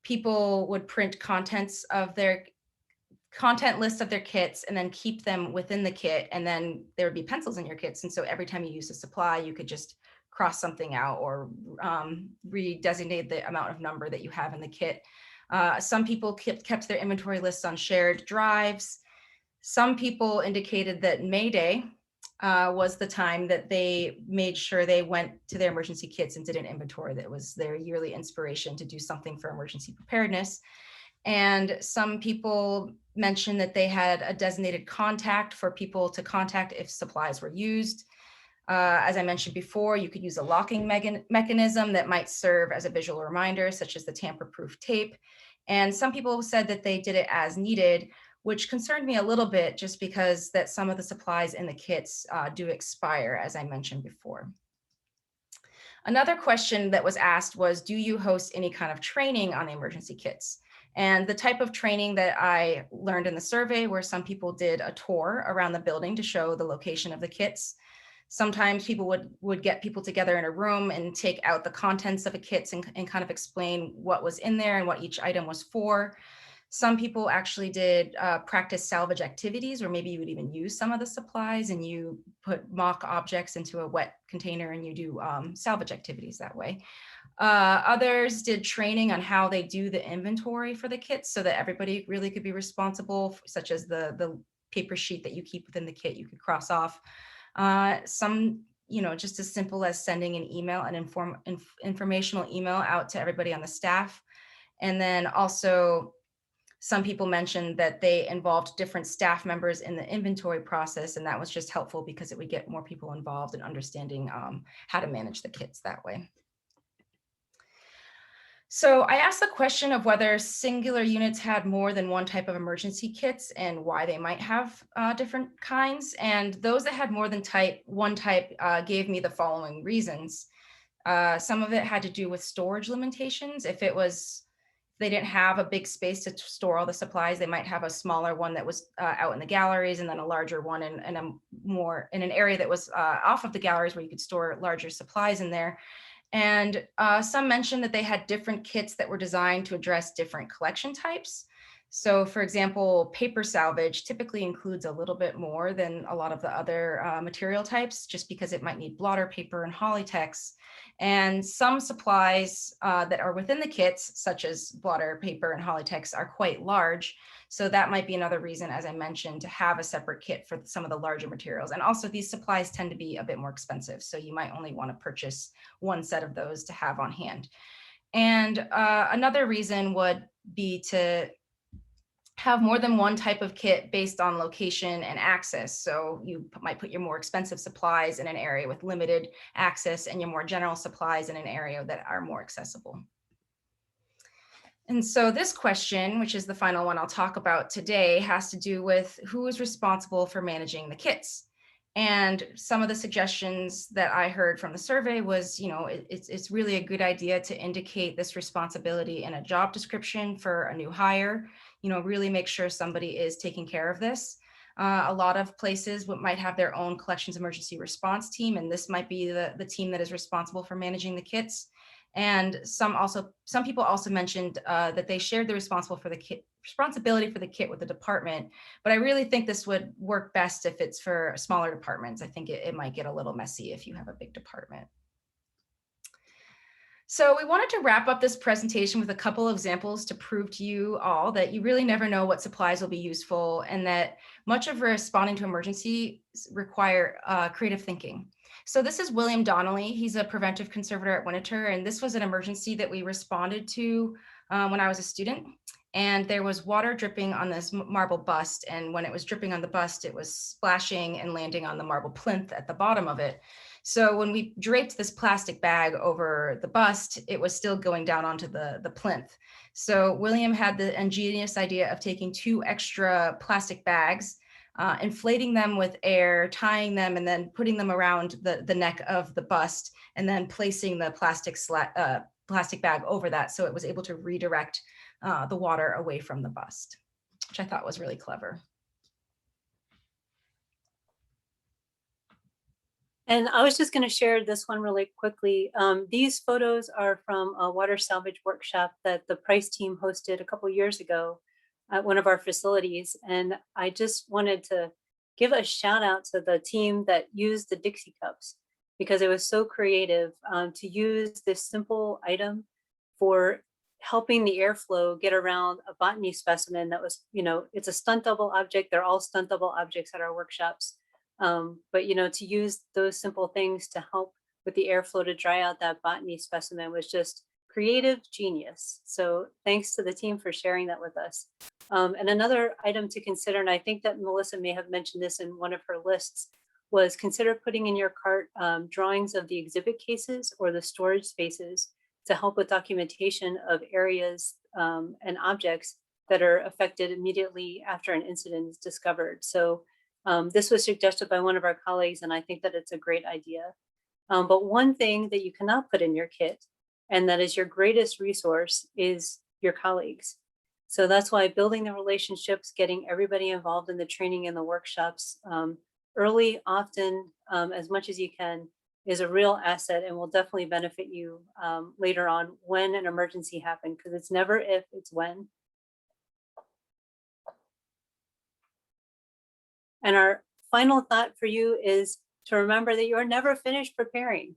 people would print contents of their content lists of their kits and then keep them within the kit. And then there would be pencils in your kits. And so every time you use a supply, you could just cross something out or redesignate the amount of number that you have in the kit. Some people kept their inventory lists on shared drives. Some people indicated that MayDay was the time that they made sure they went to their emergency kits and did an inventory. That was their yearly inspiration to do something for emergency preparedness. And some people mentioned that they had a designated contact for people to contact if supplies were used. As I mentioned before, you could use a locking mechanism that might serve as a visual reminder, such as the tamper-proof tape. And some people said that they did it as needed, which concerned me a little bit just because that some of the supplies in the kits do expire, as I mentioned before. Another question that was asked was, do you host any kind of training on the emergency kits? And the type of training that I learned in the survey where some people did a tour around the building to show the location of the kits. Sometimes people would get people together in a room and take out the contents of a kit and kind of explain what was in there and what each item was for. Some people actually did practice salvage activities, or maybe you would even use some of the supplies and you put mock objects into a wet container and you do salvage activities that way. Others did training on how they do the inventory for the kits so that everybody really could be responsible, such as the paper sheet that you keep within the kit, you could cross off. Some, just as simple as sending an email, an informational email out to everybody on the staff. And then also some people mentioned that they involved different staff members in the inventory process, and that was just helpful because it would get more people involved in understanding how to manage the kits that way. So I asked the question of whether singular units had more than one type of emergency kits and why they might have different kinds. And those that had more than one type gave me the following reasons. Some of it had to do with storage limitations. If they didn't have a big space to store all the supplies, they might have a smaller one that was out in the galleries and then a larger one in an area that was off of the galleries where you could store larger supplies in there. And some mentioned that they had different kits that were designed to address different collection types. So for example, paper salvage typically includes a little bit more than a lot of the other material types, just because it might need blotter paper and Hollytex. And some supplies that are within the kits, such as blotter paper and Hollytex, are quite large. So that might be another reason, as I mentioned, to have a separate kit for some of the larger materials. And also these supplies tend to be a bit more expensive. So you might only want to purchase one set of those to have on hand. And another reason would be to have more than one type of kit based on location and access. So you might put your more expensive supplies in an area with limited access and your more general supplies in an area that are more accessible. And so this question, which is the final one I'll talk about today, has to do with who is responsible for managing the kits. And some of the suggestions that I heard from the survey was, it's really a good idea to indicate this responsibility in a job description for a new hire, really make sure somebody is taking care of this. A lot of places might have their own collections emergency response team, and this might be the team that is responsible for managing the kits. And some people also mentioned that they shared the responsibility for the kit with the department, but I really think this would work best if it's for smaller departments. I think it might get a little messy if you have a big department. So we wanted to wrap up this presentation with a couple of examples to prove to you all that you really never know what supplies will be useful, and that much of responding to emergencies require creative thinking. So this is William Donnelly. He's a preventive conservator at Winterthur, and this was an emergency that we responded to when I was a student. And there was water dripping on this marble bust, and when it was dripping on the bust, it was splashing and landing on the marble plinth at the bottom of it. So when we draped this plastic bag over the bust, it was still going down onto the plinth. So William had the ingenious idea of taking 2 extra plastic bags, inflating them with air, tying them, and then putting them around the neck of the bust, and then placing the plastic bag over that, so it was able to redirect the water away from the bust, which I thought was really clever. And I was just going to share this one really quickly. These photos are from a water salvage workshop that the Price team hosted a couple years ago at one of our facilities. And I just wanted to give a shout out to the team that used the Dixie cups, because it was so creative to use this simple item for helping the airflow get around a botany specimen that was, it's a stunt double object. They're all stunt double objects at our workshops. But to use those simple things to help with the airflow to dry out that botany specimen was just creative genius. So thanks to the team for sharing that with us. And another item to consider, and I think that Melissa may have mentioned this in one of her lists, was consider putting in your cart drawings of the exhibit cases or the storage spaces to help with documentation of areas and objects that are affected immediately after an incident is discovered. So this was suggested by one of our colleagues, and I think that it's a great idea. But one thing that you cannot put in your kit, and that is your greatest resource, is your colleagues. So that's why building the relationships, getting everybody involved in the training and the workshops early, often, as much as you can, is a real asset and will definitely benefit you later on when an emergency happens, because it's never if, it's when. And our final thought for you is to remember that you are never finished preparing.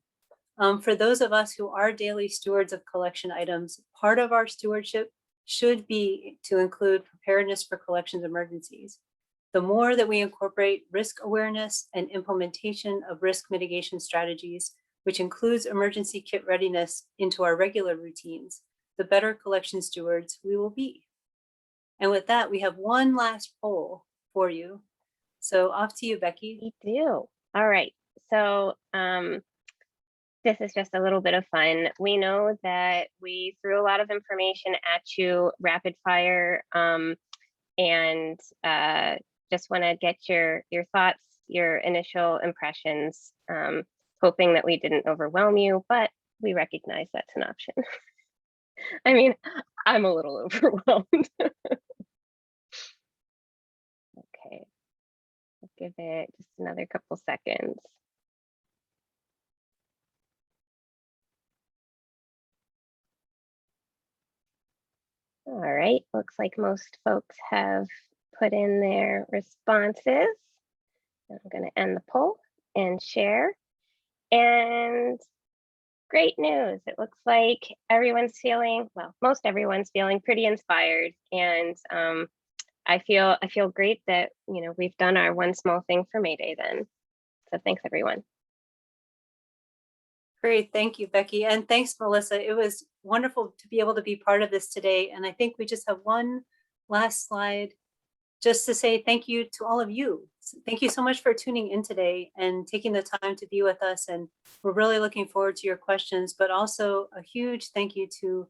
For those of us who are daily stewards of collection items, part of our stewardship should be to include preparedness for collections emergencies. The more that we incorporate risk awareness and implementation of risk mitigation strategies, which includes emergency kit readiness, into our regular routines, the better collection stewards we will be. And with that, we have one last poll for you. So off to you, Becky. We do. All right. So this is just a little bit of fun. We know that we threw a lot of information at you rapid fire, and just want to get your thoughts, your initial impressions, hoping that we didn't overwhelm you, but we recognize that's an option. I mean, I'm a little overwhelmed. Okay. Give it just another couple seconds. All right. right, looks like most folks have put in their responses. I'm going to end the poll and share. And great news. It looks like everyone's feeling, well, most everyone's feeling pretty inspired. And I feel great that, you know, we've done our one small thing for MayDay then. So thanks, everyone. Great, thank you, Becky. And thanks, Melissa. It was wonderful to be able to be part of this today. And I think we just have one last slide just to say thank you to all of you. Thank you so much for tuning in today and taking the time to be with us. And we're really looking forward to your questions, but also a huge thank you to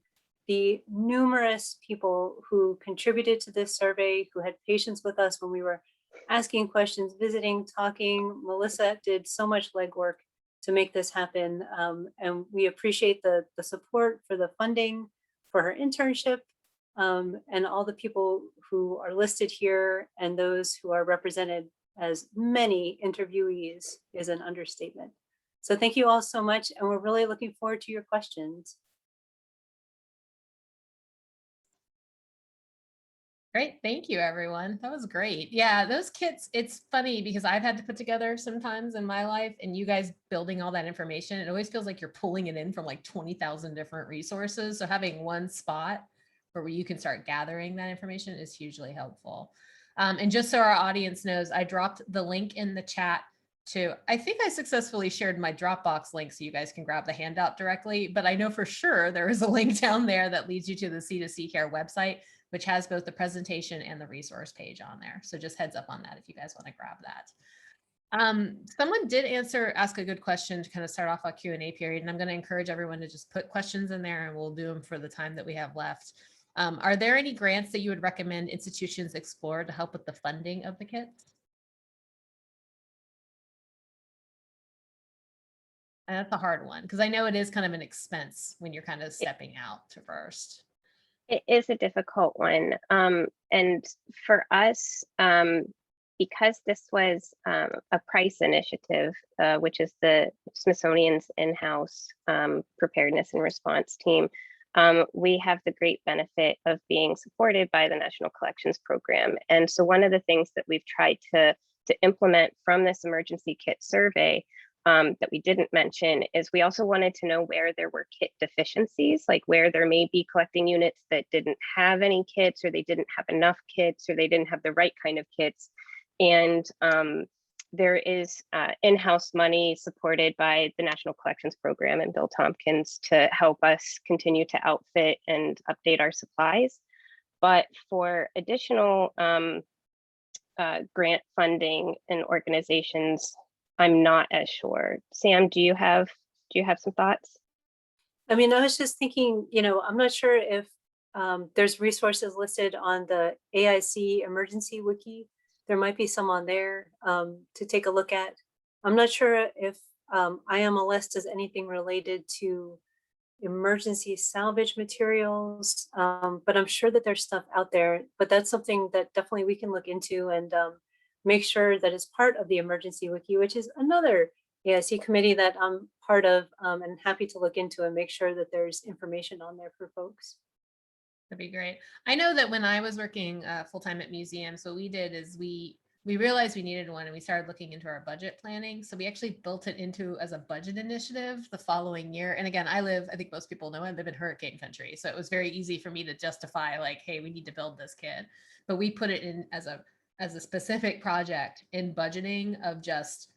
the numerous people who contributed to this survey, who had patience with us when we were asking questions, visiting, talking. Melissa did so much legwork to make this happen. And we appreciate the support for the funding for her internship, and all the people who are listed here and those who are represented as many interviewees is an understatement. So thank you all so much. And we're really looking forward to your questions. Great. Thank you, everyone. That was great. Yeah, those kits, it's funny because I've had to put together sometimes in my life, and you guys building all that information, it always feels like you're pulling it in from like 20,000 different resources. So having one spot where you can start gathering that information is hugely helpful. And just so our audience knows, I dropped the link in the chat to, I think I successfully shared my Dropbox link so you guys can grab the handout directly, but I know for sure there is a link down there that leads you to the C2C Care website, which has both the presentation and the resource page on there. So just heads up on that if you guys want to grab that. Someone did ask a good question to kind of start off our Q&A period, and I'm going to encourage everyone to just put questions in there and we'll do them for the time that we have left. Are there any grants that you would recommend institutions explore to help with the funding of the kits? And that's a hard one because I know it is kind of an expense when you're kind of stepping out to first. It is a difficult one. And for us, because this was a price initiative, which is the Smithsonian's in-house preparedness and response team, we have the great benefit of being supported by the National Collections Program. And so one of the things that we've tried to implement from this emergency kit survey that we didn't mention is we also wanted to know where there were kit deficiencies, like where there may be collecting units that didn't have any kits, or they didn't have enough kits, or they didn't have the right kind of kits. And there is in-house money supported by the National Collections Program and Bill Tompkins to help us continue to outfit and update our supplies. But for additional grant funding and organizations, I'm not as sure. Sam, do you have some thoughts? I mean, I was just thinking, you know, I'm not sure if there's resources listed on the AIC emergency wiki. There might be some on there to take a look at. I'm not sure if IMLS does anything related to emergency salvage materials, but I'm sure that there's stuff out there. But that's something that definitely we can look into and make sure that it's part of the emergency wiki, which is another AIC committee that I'm part of, and happy to look into and make sure that there's information on there for folks. That'd be great. I know that when I was working full-time at museums, what we did is we realized we needed one and we started looking into our budget planning. So we actually built it into as a budget initiative the following year. And again, I think most people know I live in hurricane country. So it was very easy for me to justify like, hey, we need to build this kit. But we put it in as a specific project in budgeting of just,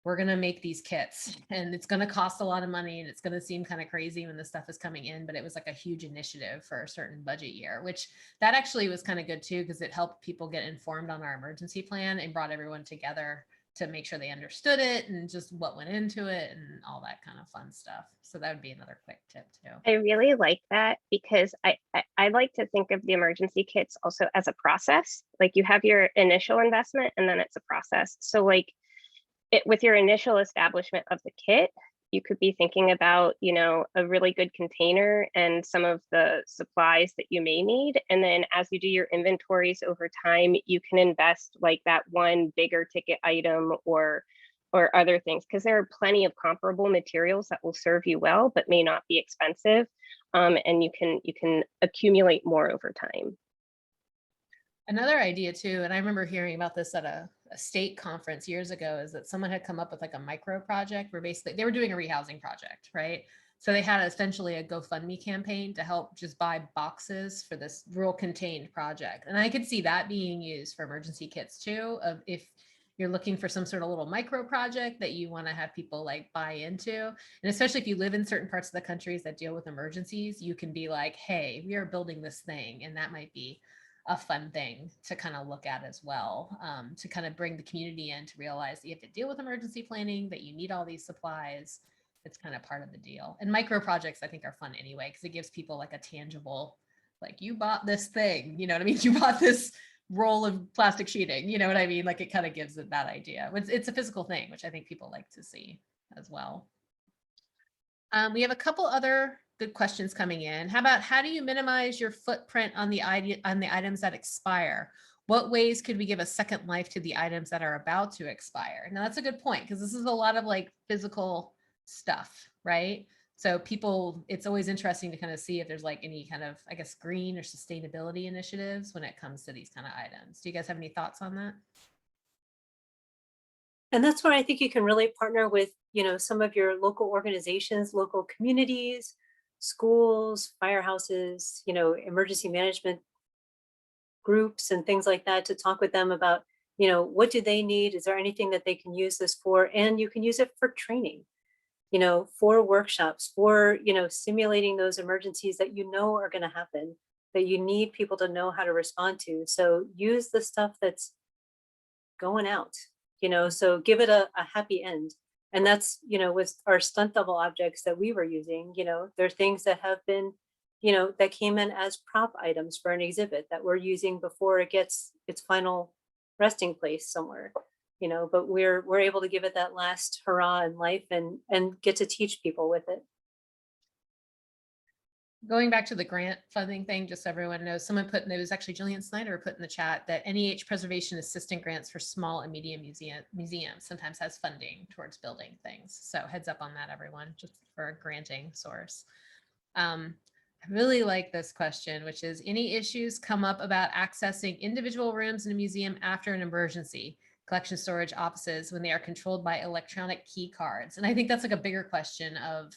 we're going to make these kits and it's going to cost a lot of money and it's going to seem kind of crazy when the stuff is coming in, but it was like a huge initiative for a certain budget year, which that actually was kind of good too, because it helped people get informed on our emergency plan and brought everyone together to make sure they understood it and just what went into it and all that kind of fun stuff. So that would be another quick tip too. I really like that because I like to think of the emergency kits also as a process. Like you have your initial investment and then it's a process. So like with your initial establishment of the kit, you could be thinking about, you know, a really good container and some of the supplies that you may need. And then as you do your inventories over time, you can invest like that one bigger ticket item or other things, because there are plenty of comparable materials that will serve you well, but may not be expensive. and you can accumulate more over time. Another idea too, and I remember hearing about this at a state conference years ago, is that someone had come up with like a micro project where basically they were doing a rehousing project, right? So they had essentially a GoFundMe campaign to help just buy boxes for this rural contained project. And I could see that being used for emergency kits too, of if you're looking for some sort of little micro project that you want to have people like buy into. And especially if you live in certain parts of the countries that deal with emergencies, you can be like, hey, we are building this thing. And that might be a fun thing to kind of look at as well, to kind of bring the community in to realize that you have to deal with emergency planning, that you need all these supplies. It's kind of part of the deal. And micro projects, I think, are fun anyway, because it gives people like a tangible, like, you bought this thing, you know what I mean? You bought this roll of plastic sheeting, you know what I mean? Like, it kind of gives it that idea. It's a physical thing, which I think people like to see as well. We have a couple other good questions coming in. How do you minimize your footprint on the items that expire? What ways could we give a second life to the items that are about to expire? Now that's a good point, because this is a lot of like physical stuff, right? So it's always interesting to kind of see if there's like any kind of, I guess, green or sustainability initiatives when it comes to these kind of items. Do you guys have any thoughts on that? And that's where I think you can really partner with, some of your local organizations, local communities, schools, firehouses, emergency management groups and things like that, to talk with them about, what do they need? Is there anything that they can use this for? And you can use it for training, for workshops, for, simulating those emergencies that are going to happen, that you need people to know how to respond to. So use the stuff that's going out, so give it a happy end. And that's, with our stunt double objects that we were using, they're things that have been, that came in as prop items for an exhibit that we're using before it gets its final resting place somewhere, but we're able to give it that last hurrah in life and get to teach people with it. Going back to the grant funding thing, just so everyone knows, someone put, and it was actually Jillian Snyder put in the chat, that NEH preservation assistant grants for small and medium museums sometimes has funding towards building things. So heads up on that, everyone, just for a granting source. I really like this question, which is, any issues come up about accessing individual rooms in a museum after an emergency, collection storage offices, when they are controlled by electronic key cards? And I think that's like a bigger question of,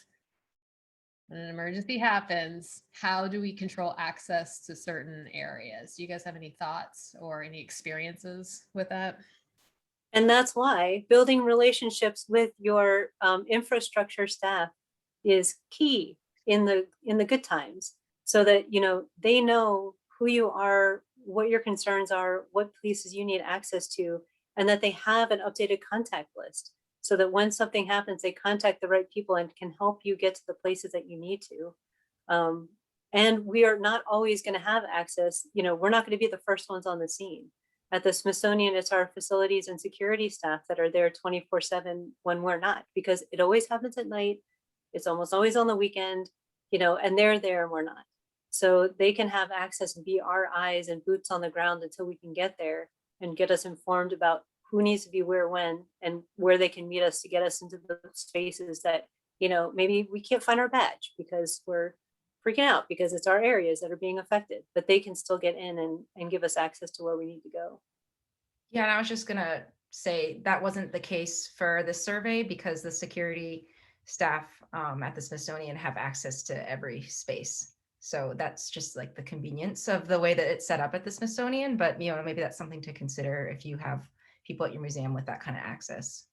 when an emergency happens, how do we control access to certain areas? Do you guys have any thoughts or any experiences with that? And that's why building relationships with your infrastructure staff is key in the good times, so that they know who you are, what your concerns are, what places you need access to, and that they have an updated contact list, so that when something happens, they contact the right people and can help you get to the places that you need to. And we are not always going to have access. We're not going to be the first ones on the scene. At the Smithsonian, it's our facilities and security staff that are there 24/7 when we're not, because it always happens at night. It's almost always on the weekend, and they're there and we're not. So they can have access and be our eyes and boots on the ground until we can get there and get us informed about who needs to be where, when, and where they can meet us to get us into the spaces that, maybe we can't find our badge because we're freaking out because it's our areas that are being affected, but they can still get in and give us access to where we need to go. Yeah, and I was just gonna say that wasn't the case for the survey, because the security staff at the Smithsonian have access to every space. So that's just like the convenience of the way that it's set up at the Smithsonian. But maybe that's something to consider if you have people at your museum with that kind of access.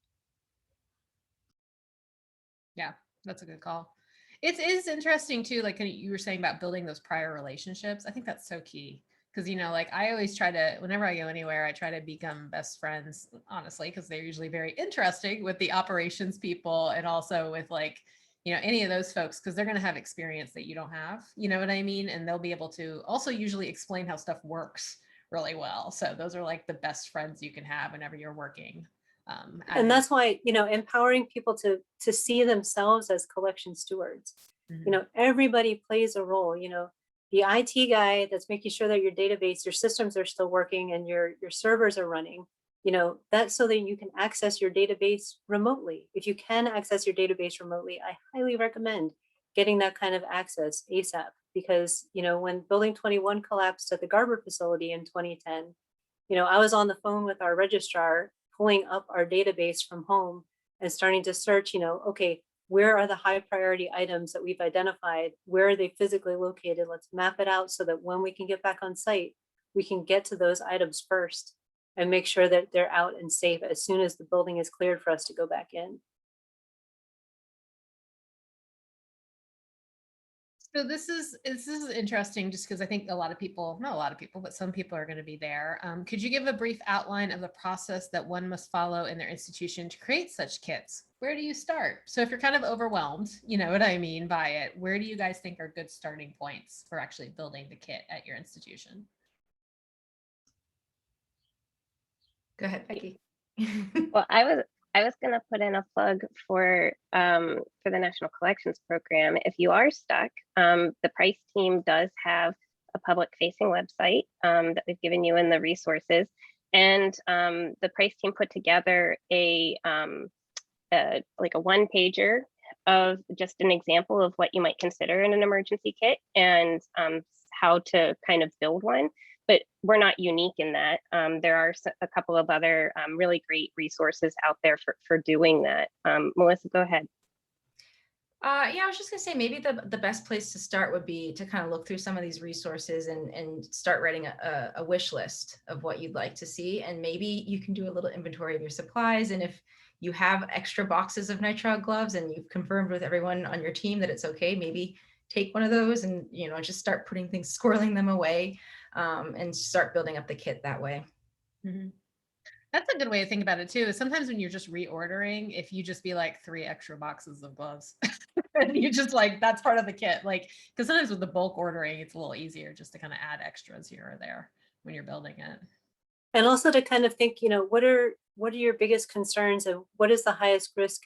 Yeah, that's a good call. It is interesting too, like you were saying about building those prior relationships. I think that's so key, because like I always try to, whenever I go anywhere, I try to become best friends, honestly, because they're usually very interesting with the operations people, and also with like, any of those folks, because they're going to have experience that you don't have, you know what I mean? And they'll be able to also usually explain how stuff works really well. So those are like the best friends you can have whenever you're working. And that's why, empowering people to see themselves as collection stewards. Everybody plays a role. The IT guy that's making sure that your database, your systems are still working and your servers are running, that's so that you can access your database remotely. If you can access your database remotely, I highly recommend getting that kind of access ASAP, because, you know, when building 21 collapsed at the Garber facility in 2010, you know, I was on the phone with our registrar, pulling up our database from home and starting to search, you know, okay, where are the high priority items that we've identified? Where are they physically located? Let's map it out so that when we can get back on site, we can get to those items first and make sure that they're out and safe as soon as the building is cleared for us to go back in. So this is interesting, just because I think a lot of people, not a lot of people, but some people are going to be there. Could you give a brief outline of the process that one must follow in their institution to create such kits? Where do you start? So if you're kind of overwhelmed, you know what I mean by it, where do you guys think are good starting points for actually building the kit at your institution? Go ahead, Becky. Well, I was going to put in a plug for the National Collections Program. If you are stuck, the Price team does have a public facing website that we've given you in the resources, and the Price team put together a like a one pager of just an example of what you might consider in an emergency kit and how to kind of build one. But we're not unique in that. There are a couple of other really great resources out there for doing that. Melissa, go ahead. Yeah, I was just gonna say maybe the best place to start would be to kind of look through some of these resources and start writing a wish list of what you'd like to see. And maybe you can do a little inventory of your supplies. And if you have extra boxes of nitrile gloves and you've confirmed with everyone on your team that it's okay, maybe take one of those and, you know, just start putting things, squirreling them away, and start building up the kit that way. Mm-hmm. That's a good way to think about it too. Sometimes when you're just reordering, if you just be like 3 extra boxes of gloves and you just like, that's part of the kit, like, because sometimes with the bulk ordering, it's a little easier just to kind of add extras here or there when you're building it. And also to kind of think, you know, what are your biggest concerns and what is the highest risk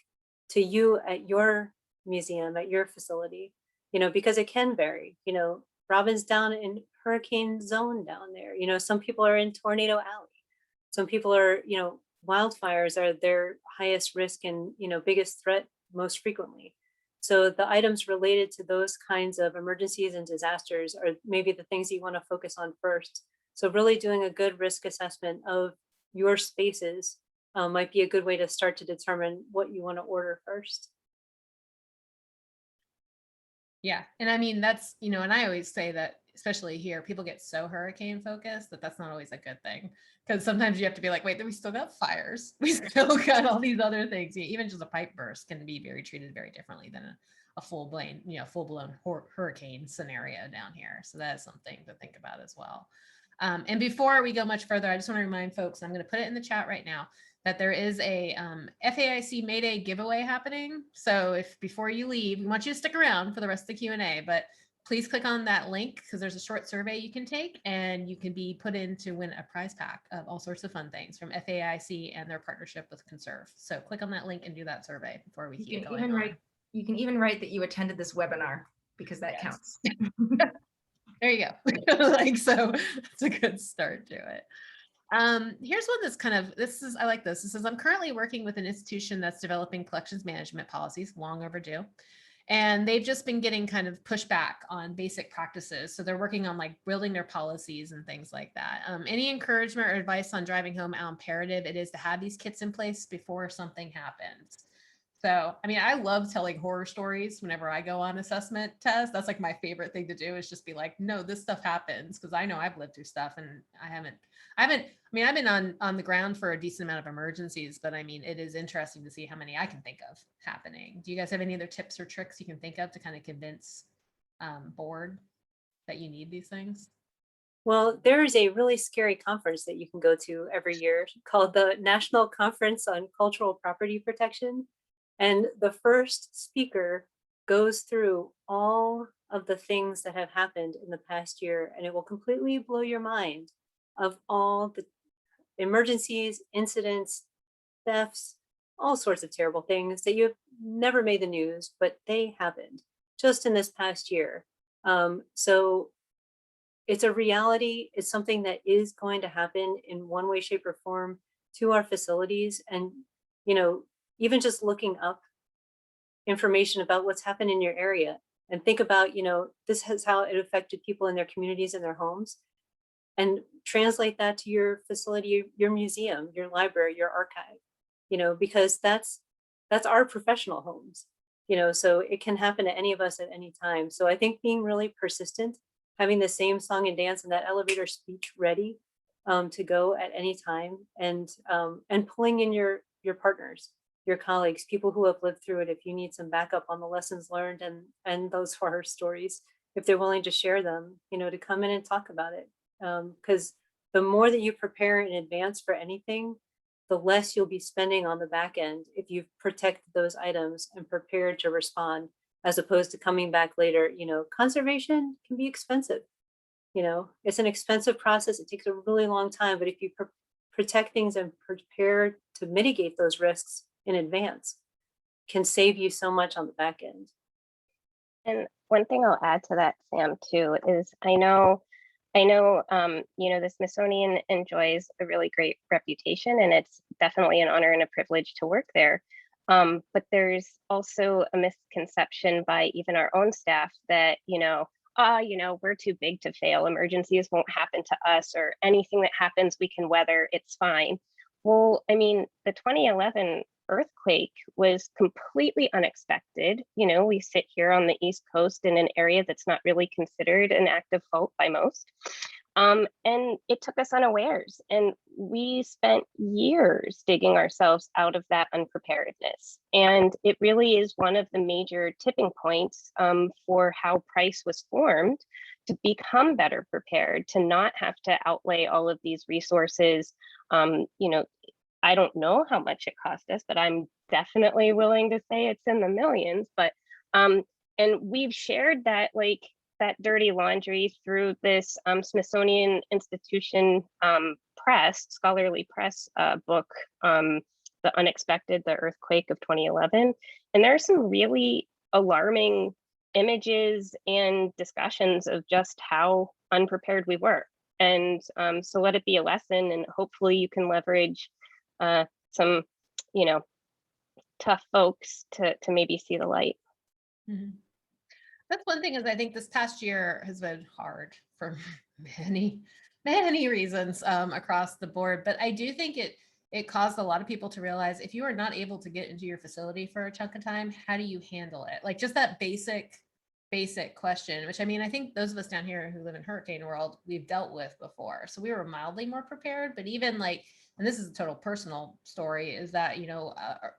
to you at your museum, at your facility? You know, because it can vary. You know, Robin's down in hurricane zone down there. You know, some people are in tornado alley. Some people are, you know, wildfires are their highest risk and, you know, biggest threat most frequently. So the items related to those kinds of emergencies and disasters are maybe the things you want to focus on first. So really doing a good risk assessment of your spaces might be a good way to start to determine what you want to order first. Yeah. And I mean, that's, you know, and I always say that, especially here, people get so hurricane focused that that's not always a good thing. Because sometimes you have to be like, wait, we still got fires. We still got all these other things. Even just a pipe burst can be treated very differently than a full-blown, you know, full-blown hurricane scenario down here. So that is something to think about as well. And before we go much further, I just want to remind folks, I'm going to put it in the chat right now, that there is a FAIC MayDay giveaway happening. So if before you leave, we want you to stick around for the rest of the Q&A, but please click on that link because there's a short survey you can take and you can be put in to win a prize pack of all sorts of fun things from FAIC and their partnership with Conserve. So click on that link and do that survey before we keep going on. You can even write that you attended this webinar because that counts. There you go. Like, so it's a good start to it. Here's one that's kind of, I like this. It says, I'm currently working with an institution that's developing collections management policies, long overdue. And they've just been getting kind of pushback on basic practices. So they're working on like building their policies and things like that. Any encouragement or advice on driving home how imperative it is to have these kits in place before something happens? So, I mean, I love telling horror stories whenever I go on assessment tests. That's like my favorite thing to do is just be like, no, this stuff happens, because I know I've lived through stuff and I've been on the ground for a decent amount of emergencies, but I mean, it is interesting to see how many I can think of happening. Do you guys have any other tips or tricks you can think of to kind of convince board that you need these things? Well, there is a really scary conference that you can go to every year called the National Conference on Cultural Property Protection. And the first speaker goes through all of the things that have happened in the past year, and it will completely blow your mind of all the emergencies, incidents, thefts, all sorts of terrible things that you have never made the news, but they happened just in this past year. So it's a reality. It's something that is going to happen in one way, shape, or form to our facilities. And, you know, even just looking up information about what's happened in your area and think about, this is how it affected people in their communities and their homes, and translate that to your facility, your museum, your library, your archive, because that's our professional homes, so it can happen to any of us at any time. So I think being really persistent, having the same song and dance and that elevator speech ready to go at any time, and pulling in your partners, your colleagues, people who have lived through it, if you need some backup on the lessons learned and those horror stories, if they're willing to share them, to come in and talk about it. Because the more that you prepare in advance for anything, the less you'll be spending on the back end if you've protected those items and prepared to respond, as opposed to coming back later. Conservation can be expensive. It's an expensive process. It takes a really long time, but if you protect things and prepare to mitigate those risks in advance, can save you so much on the back end. And one thing I'll add to that, Sam, too, is I know, the Smithsonian enjoys a really great reputation, and it's definitely an honor and a privilege to work there. But there's also a misconception by even our own staff that, we're too big to fail. Emergencies won't happen to us, or anything that happens, we can weather, it's fine. Well, I mean, the 2011 earthquake was completely unexpected. We sit here on the East Coast in an area that's not really considered an active fault by most. And it took us unawares, and we spent years digging ourselves out of that unpreparedness. And it really is one of the major tipping points for how Price was formed, to become better prepared, to not have to outlay all of these resources. I don't know how much it cost us, but I'm definitely willing to say it's in the millions. But and we've shared that that dirty laundry through this Smithsonian Institution press, scholarly press book, The Unexpected, the Earthquake of 2011. And there are some really alarming images and discussions of just how unprepared we were. And so let it be a lesson, and hopefully you can leverage some, tough folks to maybe see the light. Mm-hmm. That's one thing, is I think this past year has been hard for many reasons across the board. But I do think it caused a lot of people to realize, if you are not able to get into your facility for a chunk of time, how do you handle it? Like, just that basic question, which, I mean, I think those of us down here who live in hurricane world, we've dealt with before. So we were mildly more prepared. But even and this is a total personal story, is that,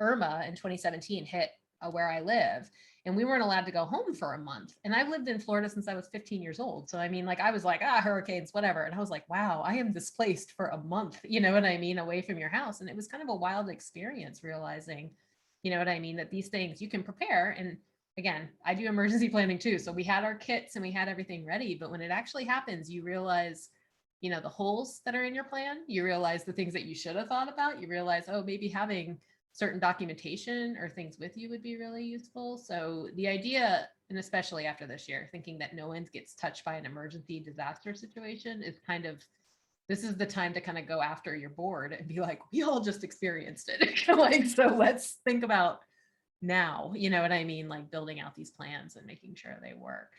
Irma in 2017 hit where I live, and we weren't allowed to go home for a month. And I've lived in Florida since I was 15 years old. So I mean, I was like, hurricanes, whatever. And I was like, wow, I am displaced for a month, you know what I mean, away from your house. And it was kind of a wild experience, realizing, you know what I mean, that these things you can prepare. And again, I do emergency planning too. So we had our kits and we had everything ready. But when it actually happens, you realize, the holes that are in your plan. You realize the things that you should have thought about. You realize, maybe having certain documentation or things with you would be really useful. So the idea, and especially after this year, thinking that no one gets touched by an emergency disaster situation, is kind of, this is the time to kind of go after your board and be like, we all just experienced it. So let's think about now, you know what I mean? Building out these plans and making sure they work.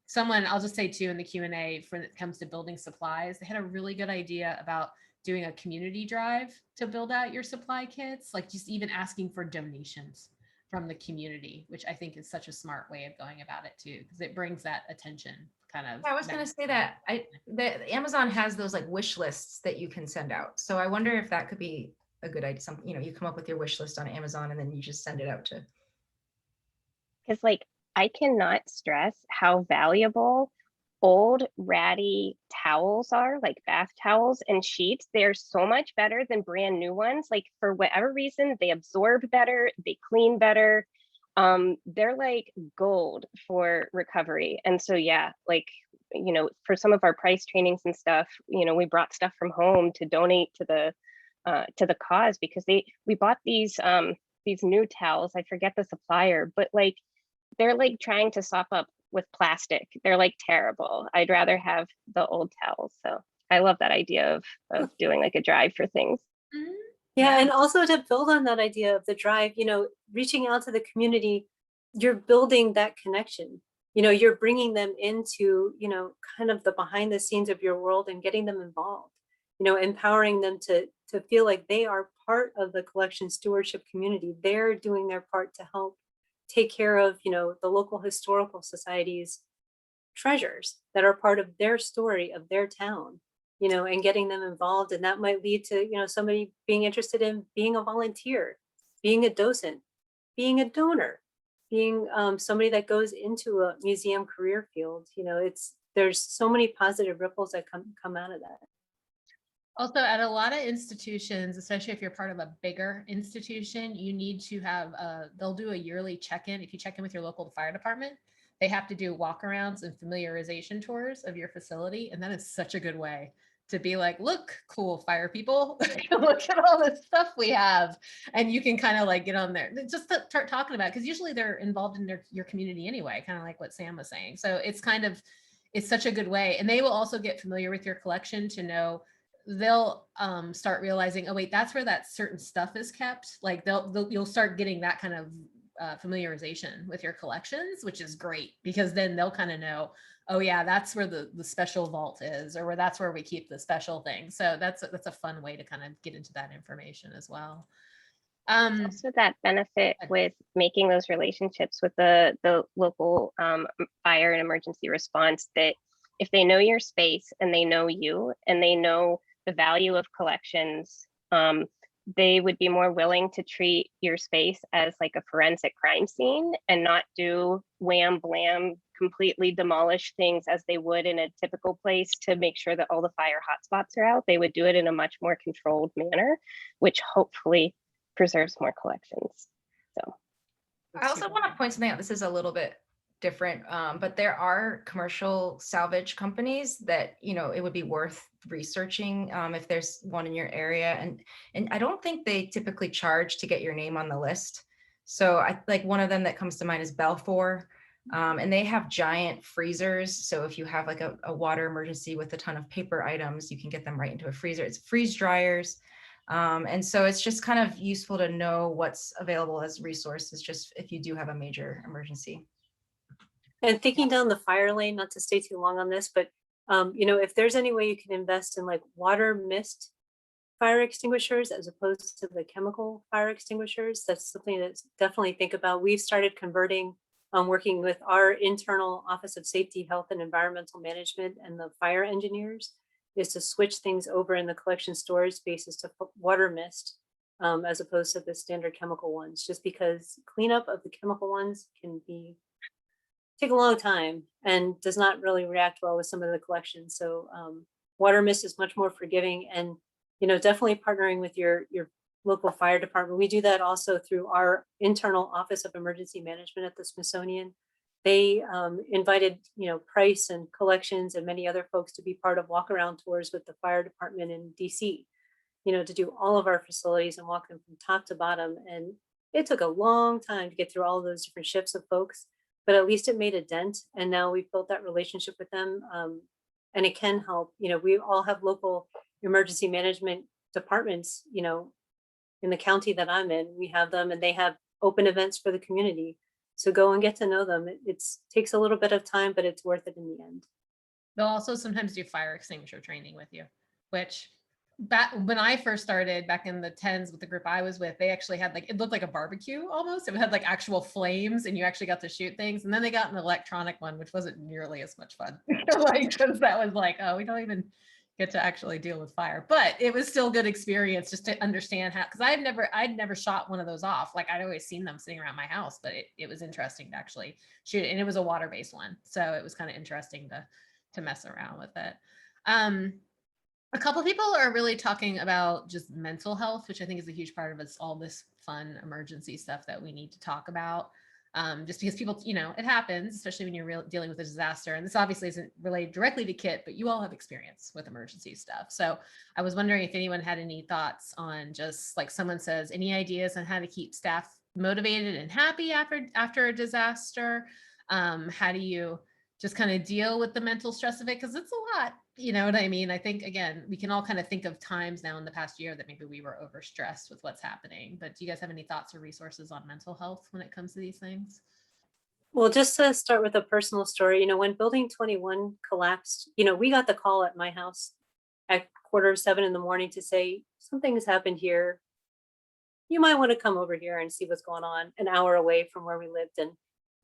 Someone, I'll just say too, in the Q&A, when it comes to building supplies, they had a really good idea about doing a community drive to build out your supply kits, just even asking for donations from the community, which I think is such a smart way of going about it too, because it brings that attention kind of. I was going to say that Amazon has those wish lists that you can send out. So I wonder if that could be a good idea. Something, you come up with your wish list on Amazon and then you just send it out to. Because I cannot stress how valuable old ratty towels are, bath towels and sheets. They're so much better than brand new ones. For whatever reason, they absorb better, they clean better. They're gold for recovery. And so, yeah, for some of our price trainings and stuff, we brought stuff from home to donate to the cause, because we bought these new towels. I forget the supplier, but they're trying to sop up with plastic. They're terrible. I'd rather have the old towels. So I love that idea of doing a drive for things. Mm-hmm. Yeah, and also to build on that idea of the drive, reaching out to the community you're building that connection. You know, you're bringing them into, you know, kind of the behind the scenes of your world and getting them involved, you know, empowering them to feel like they are part of the collection stewardship community. They're doing their part to help take care of, you know, the local historical societies treasures that are part of their story of their town, you know, and getting them involved. And that might lead to, you know, somebody being interested in being a volunteer, being a docent, being a donor, being somebody that goes into a museum career field. You know, there's so many positive ripples that come out of that. Also, at a lot of institutions, especially if you're part of a bigger institution, you need to have, they'll do a yearly check-in. If you check in with your local fire department, they have to do walkarounds and familiarization tours of your facility. And that is such a good way to be like, look, cool fire people, look at all this stuff we have. And you can kind of like get on there, just to start talking about it, because usually they're involved in your community anyway, kind of like what Sam was saying. So it's such a good way. And they will also get familiar with your collection to know, they'll start realizing, oh wait, that's where that certain stuff is kept. Like you'll start getting that kind of familiarization with your collections, which is great, because then they'll kind of know, oh yeah, that's where the special vault is, or where that's where we keep the special thing. So that's a fun way to kind of get into that information as well. Also that benefit with making those relationships with the local fire and emergency response, that if they know your space and they know you and they know the value of collections, they would be more willing to treat your space as like a forensic crime scene and not do wham blam, completely demolish things as they would in a typical place to make sure that all the fire hotspots are out. They would do it in a much more controlled manner, which hopefully preserves more collections. So I also want to point something out. This is a little bit different, but there are commercial salvage companies that, you know, it would be worth researching if there's one in your area. And I don't think they typically charge to get your name on the list. So I like one of them that comes to mind is Belfour. And they have giant freezers. So if you have like a water emergency with a ton of paper items, you can get them right into a freezer. It's freeze dryers. And so it's just kind of useful to know what's available as resources, just if you do have a major emergency. And thinking down the fire lane, not to stay too long on this, but you know, if there's any way you can invest in like water mist fire extinguishers as opposed to the chemical fire extinguishers, that's something to definitely think about. We've started converting, working with our internal Office of Safety, Health, and Environmental Management and the fire engineers, is to switch things over in the collection storage spaces to water mist as opposed to the standard chemical ones, just because cleanup of the chemical ones can take a long time and does not really react well with some of the collections. So water mist is much more forgiving, and you know, definitely partnering with your local fire department. We do that also through our internal Office of Emergency Management at the Smithsonian. They invited, you know, Price and Collections and many other folks to be part of walk around tours with the fire department in DC, you know, to do all of our facilities and walk them from top to bottom. And it took a long time to get through all of those different shifts of folks, but at least it made a dent. And now we've built that relationship with them. And it can help. You know, we all have local emergency management departments, you know, in the county that I'm in. We have them, and they have open events for the community. So go and get to know them. It takes a little bit of time, but it's worth it in the end. They'll also sometimes do fire extinguisher training with you, which back when I first started back in the 10s with the group I was with, they actually had like, it looked like a barbecue almost. It had like actual flames and you actually got to shoot things. And then they got an electronic one, which wasn't nearly as much fun. Like, cause that was like, oh, we don't even get to actually deal with fire, but it was still good experience just to understand how, cause I'd never shot one of those off. Like I'd always seen them sitting around my house, but it was interesting to actually shoot it. And it was a water-based one. So it was kind of interesting to mess around with it. A couple of people are really talking about just mental health, which I think is a huge part of all this fun emergency stuff that we need to talk about. Just because people, you know, it happens, especially when you're dealing with a disaster. And this obviously isn't related directly to Kit, but you all have experience with emergency stuff. So I was wondering if anyone had any thoughts on, just like someone says, any ideas on how to keep staff motivated and happy after a disaster? How do you just kind of deal with the mental stress of it? Because it's a lot, you know what I mean? I think, again, we can all kind of think of times now in the past year that maybe we were overstressed with what's happening. But do you guys have any thoughts or resources on mental health when it comes to these things? Well, just to start with a personal story, when Building 21 collapsed, we got the call at my house at 6:45 in the morning to say, something has happened here. You might want to come over here and see what's going on, an hour away from where we lived, and,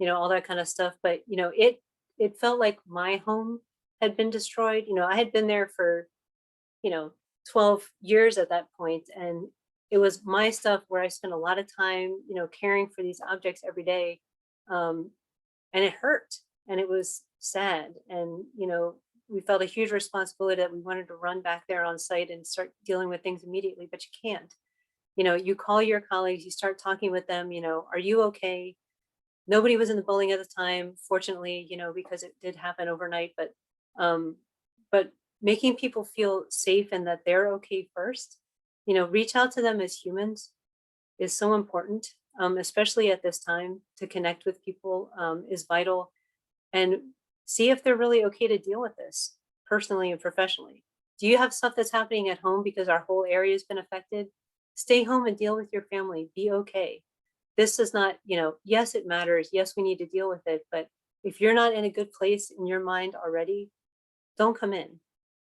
all that kind of stuff. But, it felt like my home had been destroyed. I had been there for, you know, 12 years at that point, and it was my stuff where I spent a lot of time, caring for these objects every day. Um, and it hurt and it was sad. And, we felt a huge responsibility that we wanted to run back there on site and start dealing with things immediately, but you can't. You call your colleagues, you start talking with them, are you okay? Nobody was in the building at the time, fortunately, because it did happen overnight, um, but making people feel safe and that they're okay first, reach out to them as humans is so important, especially at this time. To connect with people is vital, and see if they're really okay to deal with this personally and professionally. Do you have stuff that's happening at home because our whole area has been affected? Stay home and deal with your family. Be okay. This is not, yes, it matters. Yes, we need to deal with it. But if you're not in a good place in your mind already, don't come in,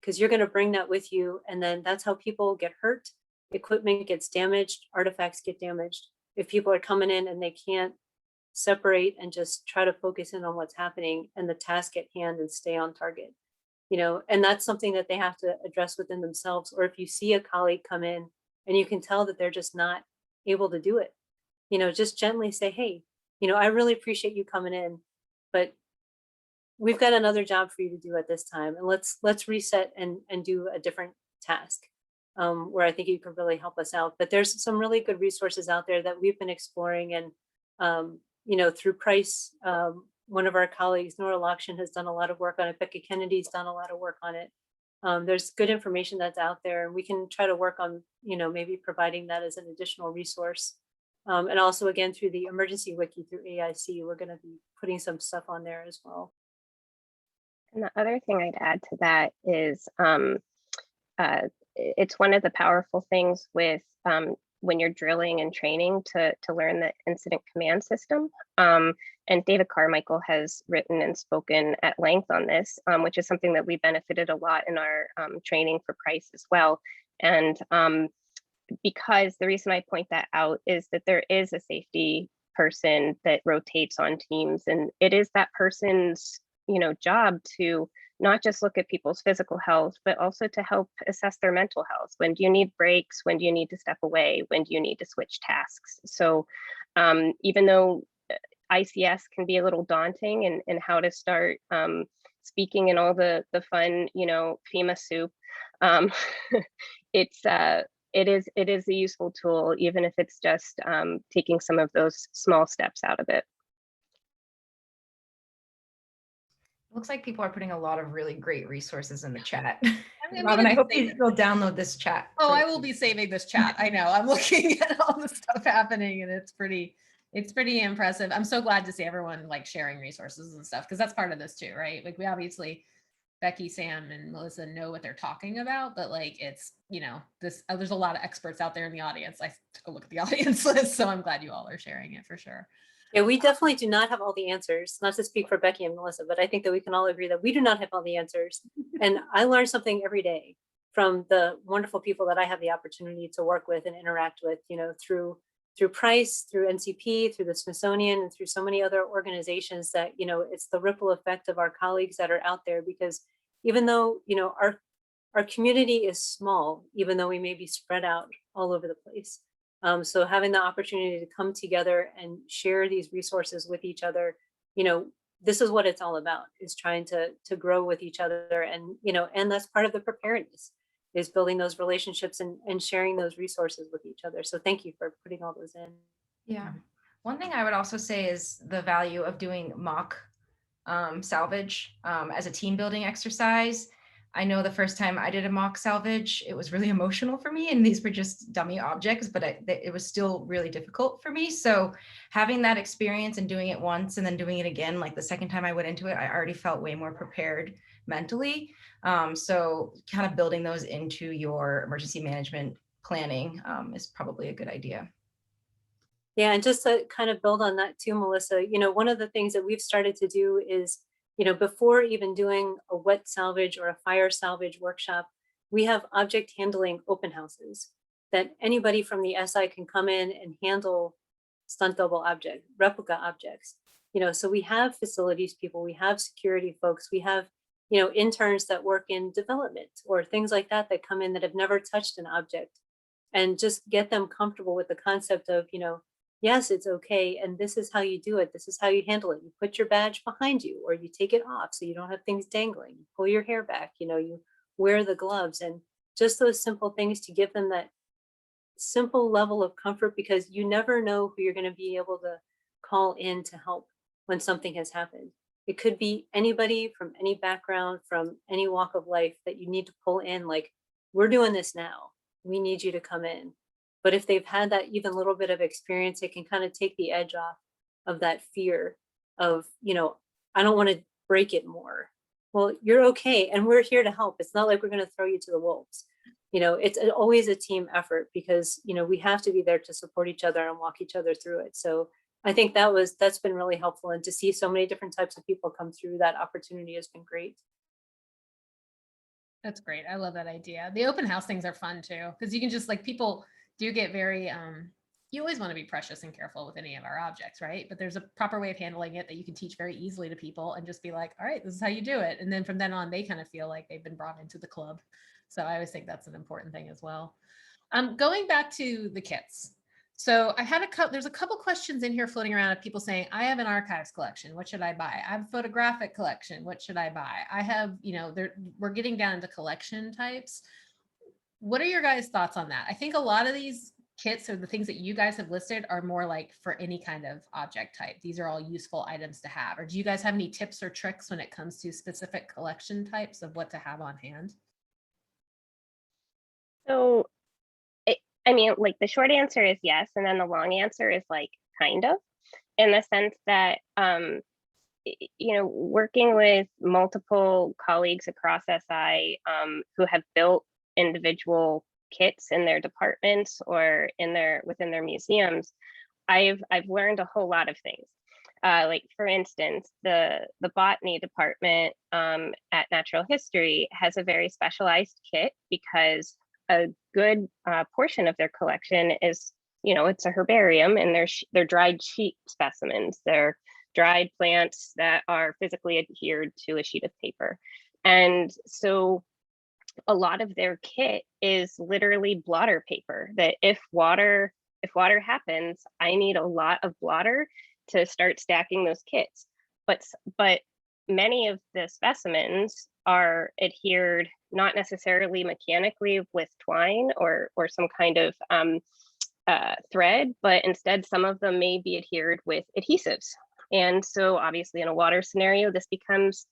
because you're going to bring that with you. And then that's how people get hurt. Equipment gets damaged, artifacts get damaged. If people are coming in and they can't separate and just try to focus in on what's happening and the task at hand and stay on target, and that's something that they have to address within themselves. Or if you see a colleague come in and you can tell that they're just not able to do it, just gently say, hey, I really appreciate you coming in, but we've got another job for you to do at this time. And let's reset and do a different task, where I think you can really help us out. But there's some really good resources out there that we've been exploring. And, through Price, one of our colleagues, Nora Lakshan, has done a lot of work on it. Becca Kennedy's done a lot of work on it. There's good information that's out there, and we can try to work on, maybe providing that as an additional resource. And also, again, through the emergency wiki through AIC, we're going to be putting some stuff on there as well. And the other thing I'd add to that is it's one of the powerful things with when you're drilling and training to learn the incident command system. And David Carmichael has written and spoken at length on this, which is something that we benefited a lot in our training for Price as well. And because the reason I point that out is that there is a safety person that rotates on teams, and it is that person's job to not just look at people's physical health, but also to help assess their mental health. When do you need breaks? When do you need to step away? When do you need to switch tasks? So even though ICS can be a little daunting and how to start speaking in all the fun, FEMA soup, it is a useful tool, even if it's just taking some of those small steps out of it. Looks like people are putting a lot of really great resources in the chat. I'm Robin, I hope save you'll download this chat. Oh, I will be saving this chat. I know. I'm looking at all the stuff happening, and it's pretty impressive. I'm so glad to see everyone like sharing resources and stuff, because that's part of this too, right? Like, we obviously, Becky, Sam, and Melissa know what they're talking about, but like, it's, there's a lot of experts out there in the audience. I took a look at the audience list, so I'm glad you all are sharing it for sure. Yeah, we definitely do not have all the answers, not to speak for Becky and Melissa, but I think that we can all agree that we do not have all the answers. And I learn something every day from the wonderful people that I have the opportunity to work with and interact with, through Price, through NCP, through the Smithsonian, and through so many other organizations that, it's the ripple effect of our colleagues that are out there. Because even though, our community is small, even though we may be spread out all over the place. So having the opportunity to come together and share these resources with each other, this is what it's all about, is trying to grow with each other. And, and that's part of the preparedness, is building those relationships and sharing those resources with each other. So thank you for putting all those in. Yeah. One thing I would also say is the value of doing mock salvage as a team building exercise. I know the first time I did a mock salvage, it was really emotional for me, and these were just dummy objects, but it was still really difficult for me. So having that experience and doing it once and then doing it again, like the second time I went into it, I already felt way more prepared mentally. So kind of building those into your emergency management planning is probably a good idea. Yeah, and just to kind of build on that too, Melissa, one of the things that we've started to do is, before even doing a wet salvage or a fire salvage workshop, we have object handling open houses that anybody from the SI can come in and handle stunt double replica objects. So we have facilities people, we have security folks, we have, interns that work in development or things like that that come in that have never touched an object, and just get them comfortable with the concept of, yes, it's okay. And this is how you do it. This is how you handle it. You put your badge behind you, or you take it off so you don't have things dangling. You pull your hair back, you wear the gloves, and just those simple things to give them that simple level of comfort, because you never know who you're going to be able to call in to help when something has happened. It could be anybody from any background, from any walk of life that you need to pull in, like, we're doing this now. We need you to come in. But if they've had that even little bit of experience, it can kind of take the edge off of that fear of, I don't want to break it more. Well, you're okay. And we're here to help. It's not like we're going to throw you to the wolves. It's always a team effort, because, we have to be there to support each other and walk each other through it. So I think that's been really helpful. And to see so many different types of people come through that opportunity has been great. That's great. I love that idea. The open house things are fun too, because you can just people do get very, you always want to be precious and careful with any of our objects, right? But there's a proper way of handling it that you can teach very easily to people and just be like, all right, this is how you do it. And then from then on, they kind of feel like they've been brought into the club. So I always think that's an important thing as well. Going back to the kits. So I had there's a couple questions in here floating around of people saying, I have an archives collection. What should I buy? I have a photographic collection. What should I buy? I have, we're getting down into collection types. What are your guys' thoughts on that? I think a lot of these kits, or the things that you guys have listed, are more like for any kind of object type. These are all useful items to have. Or do you guys have any tips or tricks when it comes to specific collection types of what to have on hand? So, the short answer is yes, and then the long answer is kind of, in the sense that, working with multiple colleagues across SI who have built individual kits in their departments or within their museums, I've learned a whole lot of things. For instance, the botany department at Natural History has a very specialized kit, because a good portion of their collection is, it's a herbarium, and they're dried sheet specimens. They're dried plants that are physically adhered to a sheet of paper. And so a lot of their kit is literally blotter paper, that if water happens, I need a lot of blotter to start stacking those kits. But many of the specimens are adhered not necessarily mechanically with twine or some kind of thread, but instead some of them may be adhered with adhesives. And so obviously in a water scenario, this becomes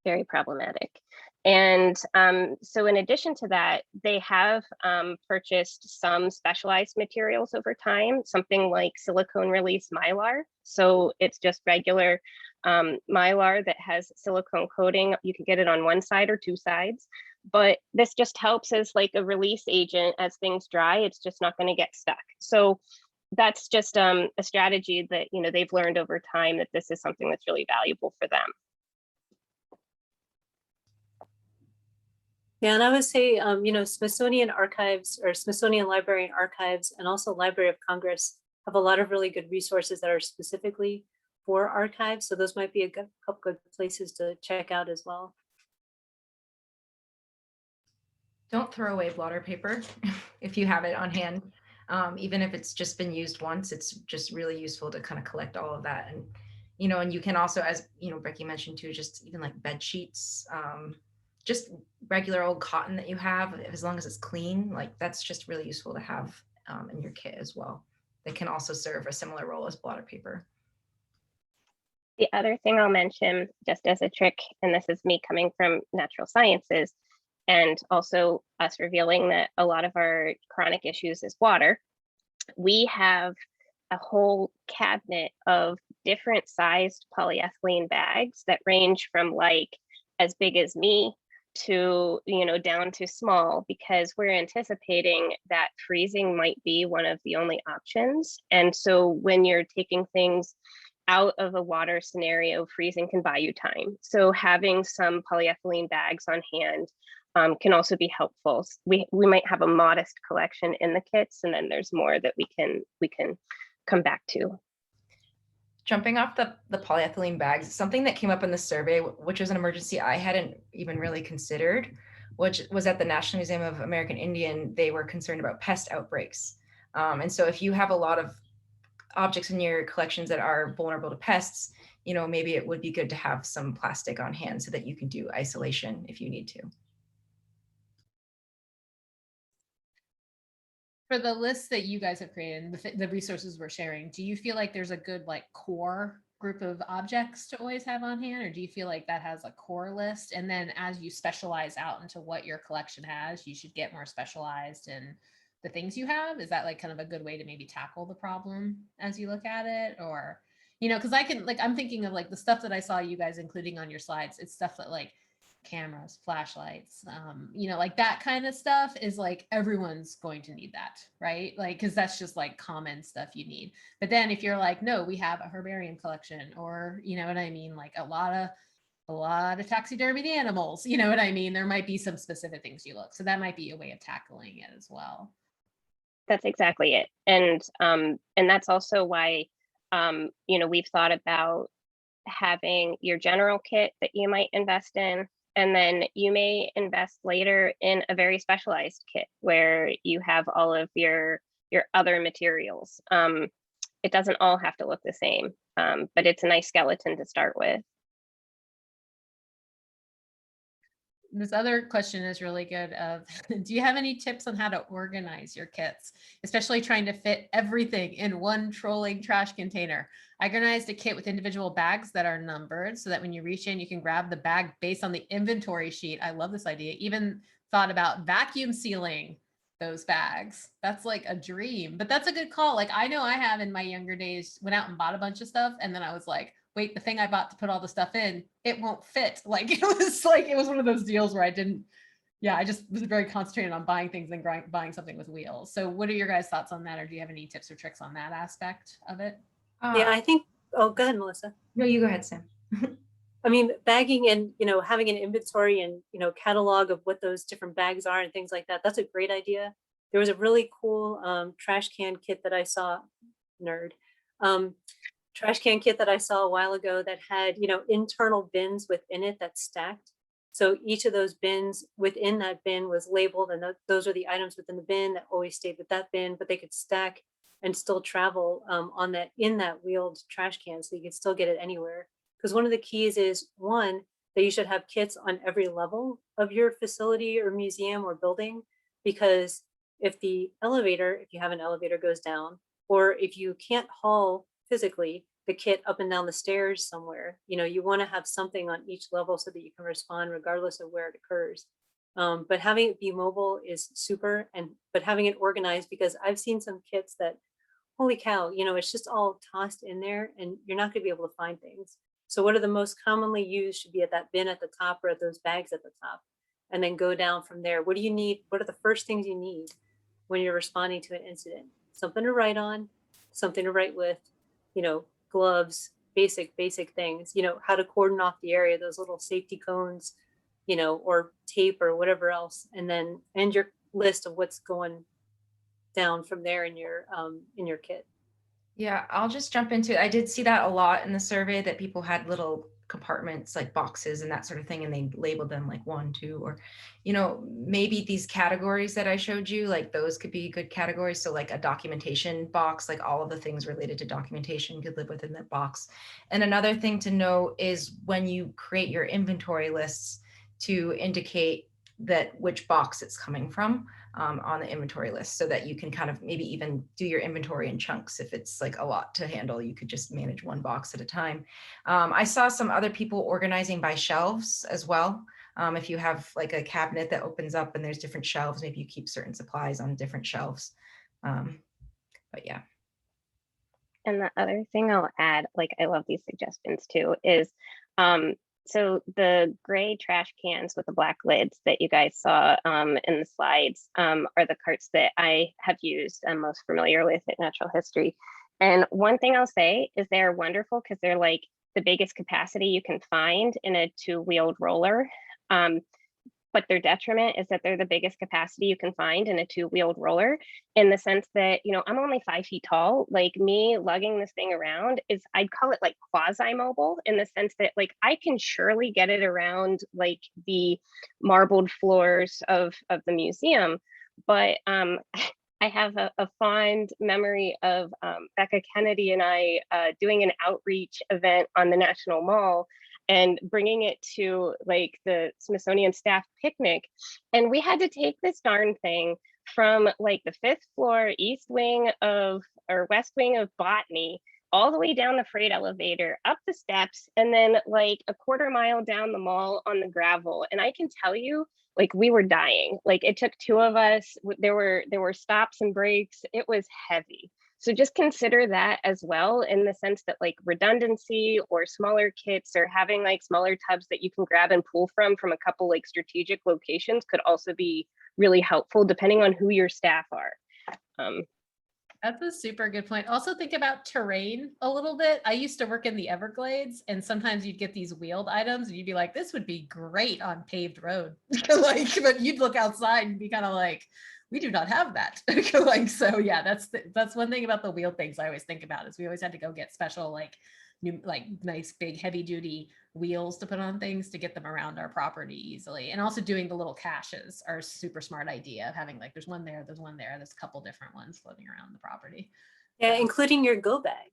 very problematic. And so in addition to that, they have purchased some specialized materials over time, something like silicone release mylar. So it's just regular mylar that has silicone coating. You can get it on one side or two sides, but this just helps as a release agent. As things dry, it's just not going to get stuck. So that's just a strategy that they've learned over time, that this is something that's really valuable for them. Yeah, and I would say, Smithsonian Archives, or Smithsonian Library and Archives, and also Library of Congress have a lot of really good resources that are specifically for archives. So those might be a couple good places to check out as well. Don't throw away blotter paper if you have it on hand. Even if it's just been used once, it's just really useful to kind of collect all of that. And, and you can also, as Becky mentioned too, just even like bed sheets, just regular old cotton that you have, as long as it's clean, that's just really useful to have in your kit as well. They can also serve a similar role as blotter paper. The other thing I'll mention, just as a trick, and this is me coming from natural sciences, and also us revealing that a lot of our chronic issues is water, we have a whole cabinet of different sized polyethylene bags that range from as big as me to, down to small, because we're anticipating that freezing might be one of the only options. And so when you're taking things out of a water scenario, freezing can buy you time. So having some polyethylene bags on hand can also be helpful. We might have a modest collection in the kits, and then there's more that we can come back to. Jumping off the polyethylene bags, something that came up in the survey, which was an emergency I hadn't even really considered, which was at the National Museum of American Indian. They were concerned about pest outbreaks. And so if you have a lot of objects in your collections that are vulnerable to pests, maybe it would be good to have some plastic on hand so that you can do isolation if you need to. For the list that you guys have created, the resources we're sharing, do you feel like there's a good core group of objects to always have on hand, or do you feel like that has a core list? And then as you specialize out into what your collection has, you should get more specialized in the things you have? Is that kind of a good way to maybe tackle the problem as you look at it? Or, because I'm thinking of the stuff that I saw you guys including on your slides. It's stuff that cameras, flashlights, that kind of stuff is everyone's going to need that, right? Because that's just common stuff you need. But then if you're no, we have a herbarium collection, or you know what I mean, a lot of taxidermied animals, you know what I mean, there might be some specific things you look. So that might be a way of tackling it as well. That's exactly it. And that's also why we've thought about having your general kit that you might invest in, and then you may invest later in a very specialized kit where you have all of your other materials. It doesn't all have to look the same, but it's a nice skeleton to start with. This other question is really good. Do you have any tips on how to organize your kits, especially trying to fit everything in one trolling trash container? I organized a kit with individual bags that are numbered so that when you reach in, you can grab the bag based on the inventory sheet. I love this idea. Even thought about vacuum sealing those bags. That's a dream, but that's a good call. I know I have in my younger days went out and bought a bunch of stuff, and then I was wait, the thing I bought to put all the stuff in, it won't fit. It was one of those deals where I just was very concentrated on buying things and buying something with wheels. So what are your guys' thoughts on that? Or do you have any tips or tricks on that aspect of it? Yeah, I think, oh, go ahead, Melissa. No, you go ahead, Sam. I mean, bagging and, having an inventory and, catalog of what those different bags are and things like that. That's a great idea. There was a really cool trash can kit that I saw, trash can kit that I saw a while ago that had, internal bins within it that stacked. So each of those bins within that bin was labeled, and those are the items within the bin that always stayed with that bin, but they could stack and still travel in that wheeled trash can, so you could still get it anywhere. Because one of the keys is, one, that you should have kits on every level of your facility or museum or building, because if you have an elevator goes down, or if you can't haul physically the kit up and down the stairs somewhere, you want to have something on each level so that you can respond regardless of where it occurs. But having it be mobile is super, but having it organized, because I've seen some kits that, holy cow, it's just all tossed in there and you're not going to be able to find things. So what are the most commonly used should be at that bin at the top, or at those bags at the top, and then go down from there. What do you need? What are the first things you need when you're responding to an incident? Something to write on, something to write with, gloves, basic things, how to cordon off the area, those little safety cones, or tape or whatever else, and then end your list of what's going down from there in your kit. Yeah, I'll just jump into it. I did see that a lot in the survey, that people had little compartments like boxes and that sort of thing, and they labeled them 1, 2, or maybe these categories that I showed you, those could be good categories. So a documentation box, all of the things related to documentation could live within that box. And another thing to know is when you create your inventory lists, to indicate that which box it's coming from on the inventory list, so that you can kind of maybe even do your inventory in chunks. If it's a lot to handle, you could just manage one box at a time. I saw some other people organizing by shelves as well. If you have a cabinet that opens up and there's different shelves, maybe you keep certain supplies on different shelves. But yeah. And the other thing I'll add, I love these suggestions too, is So the gray trash cans with the black lids that you guys saw in the slides are the carts that I have used. I'm most familiar with at Natural History. And one thing I'll say is they're wonderful because they're like the biggest capacity you can find in a two-wheeled roller. But their detriment is that they're the biggest capacity you can find in a two-wheeled roller, in the sense that, you know, I'm only 5 feet tall. Like, me lugging this thing around is, I'd call it like quasi-mobile, in the sense that, like, I can surely get it around like the marbled floors of the museum. But I have a fond memory of Becca Kennedy and I doing an outreach event on the National Mall and bringing it to like the Smithsonian staff picnic. And we had to take this darn thing from like the 5th floor east wing of, or west wing of botany, all the way down the freight elevator, up the steps, and then like a quarter mile down the mall on the gravel. And I can tell you, like, we were dying. Like, it took 2 of us. There were stops and breaks. It was heavy. So just consider that as well, in the sense that like redundancy or smaller kits, or having like smaller tubs that you can grab and pull from a couple like strategic locations, could also be really helpful depending on who your staff are. That's a super good point. Also think about terrain a little bit. I used to work in the Everglades, and sometimes you'd get these wheeled items and you'd be like, this would be great on paved road. Like, but you'd look outside and be kind of like, we do not have that. Like, so yeah, that's one thing about the wheeled things I always think about, is we always had to go get special like new, like nice big heavy duty wheels to put on things to get them around our property easily. And also doing the little caches are a super smart idea of having like, there's one there, there's a couple different ones floating around the property. Yeah, So. including your go bag.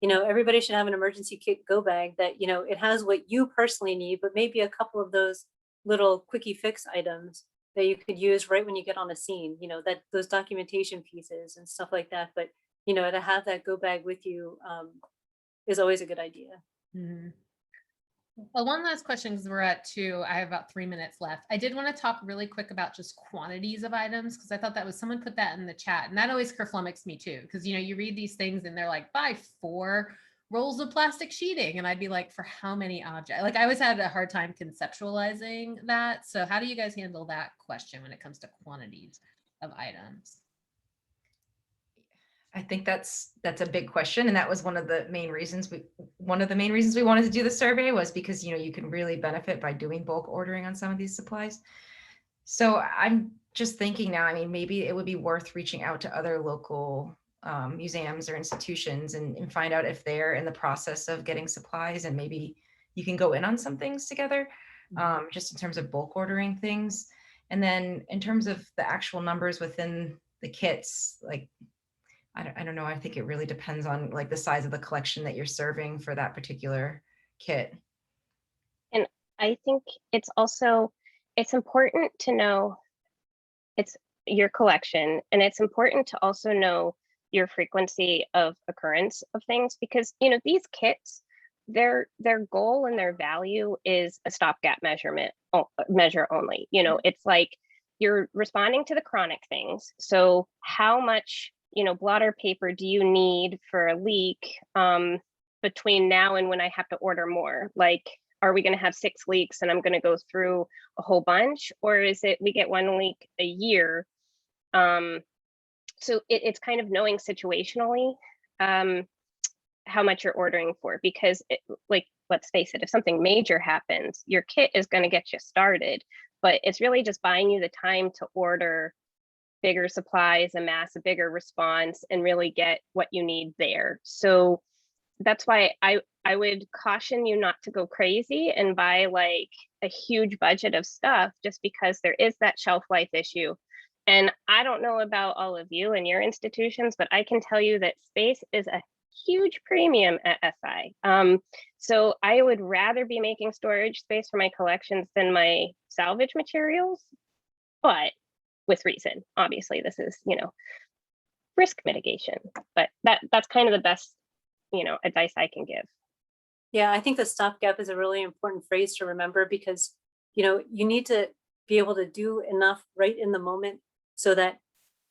You know, everybody should have an emergency kit go bag that, you know, it has what you personally need, but maybe a couple of those little quickie fix items that you could use right when you get on a scene, you know, that those documentation pieces and stuff like that. But, you know, to have that go bag with you is always a good idea. Mm-hmm. Well, one last question, because we're at 2. I have about 3 minutes left. I did want to talk really quick about just quantities of items, because I thought that was, someone put that in the chat, and that always kerflummoxed me too. Because, you know, you read these things and they're like, buy 4 rolls of plastic sheeting, and I'd be like, for how many objects? Like, I always had a hard time conceptualizing that. So how do you guys handle that question when it comes to quantities of items? I think that's a big question, and that was one of the main reasons we wanted to do the survey, was because, you know, you can really benefit by doing bulk ordering on some of these supplies. So I'm just thinking now, I mean, maybe it would be worth reaching out to other local museums or institutions and find out if they're in the process of getting supplies, and maybe you can go in on some things together, just in terms of bulk ordering things. And then in terms of the actual numbers within the kits, like, I don't know. I think it really depends on like the size of the collection that you're serving for that particular kit. And I think it's important to know it's your collection, and it's important to also know your frequency of occurrence of things, because, you know, these kits, their goal and their value is a stopgap measure only. You know, it's like you're responding to the chronic things. So how much, you know, blotter paper do you need for a leak between now and when I have to order more? Like, are we going to have 6 leaks and I'm going to go through a whole bunch? Or is it we get 1 leak a year? So it's kind of knowing situationally how much you're ordering for, because like, let's face it, if something major happens, your kit is going to get you started, but it's really just buying you the time to order bigger supplies, amass a bigger response, and really get what you need there. So that's why I would caution you not to go crazy and buy like a huge budget of stuff, just because there is that shelf life issue. And I don't know about all of you and your institutions, but I can tell you that space is a huge premium at SI. So I would rather be making storage space for my collections than my salvage materials, but with reason. Obviously, this is, you know, risk mitigation, but that's kind of the best, you know, advice I can give. Yeah, I think the stopgap is a really important phrase to remember, because, you know, you need to be able to do enough right in the moment so that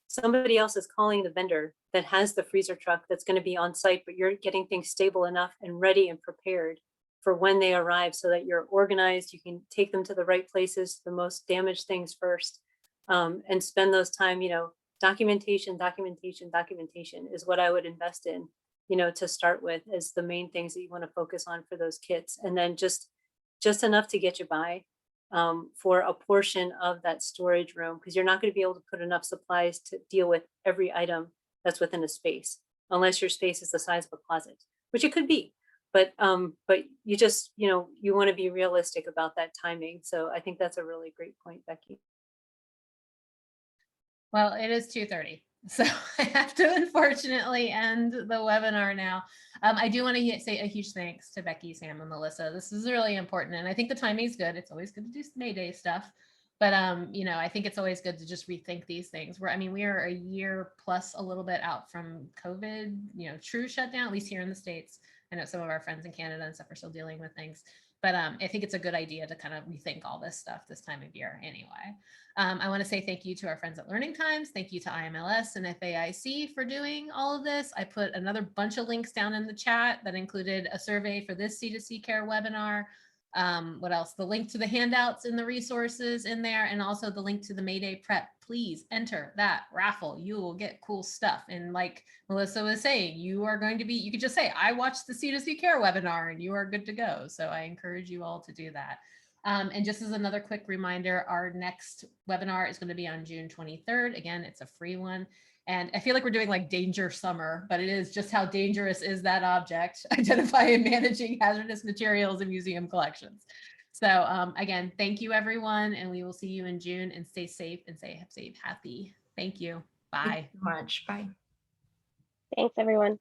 somebody else is calling the vendor that has the freezer truck that's going to be on site, but you're getting things stable enough and ready and prepared for when they arrive so that you're organized, you can take them to the right places, the most damaged things first, and spend those time, documentation is what I would invest in, to start with as the main things that you want to focus on for those kits. And then just enough to get you by for a portion of that storage room, because you're not going to be able to put enough supplies to deal with every item that's within a space, unless your space is the size of a closet, which it could be. But you just, you want to be realistic about that timing. So I think that's a really great point, Becky. Well, it is 2:30, so I have to unfortunately end the webinar now. I do want to say a huge thanks to Becky, Sam, and Melissa. This is really important, and I think the timing is good. It's always good to do MayDay stuff, but I think it's always good to just rethink these things. We are a year plus a little bit out from COVID, true shutdown, at least here in the States. I know some of our friends in Canada and stuff are still dealing with things, but I think it's a good idea to kind of rethink all this stuff this time of year anyway. I want to say thank you to our friends at Learning Times. Thank you to IMLS and FAIC for doing all of this. I put another bunch of links down in the chat that included a survey for this C2C Care webinar. What else? The link to the handouts and the resources in there, and also the link to the MayDay prep. Please enter that raffle. You will get cool stuff. And like Melissa was saying, you could just say, I watched the C2C Care webinar and you are good to go. So I encourage you all to do that. And just as another quick reminder, our next webinar is going to be on June 23rd. Again, it's a free one. And I feel like we're doing like danger summer, but it is just how dangerous is that object, identifying and managing hazardous materials in museum collections. So again, thank you everyone, and we will see you in June, and stay safe and stay happy. Thank you. Bye. Thank you so much. Bye. Thanks, everyone.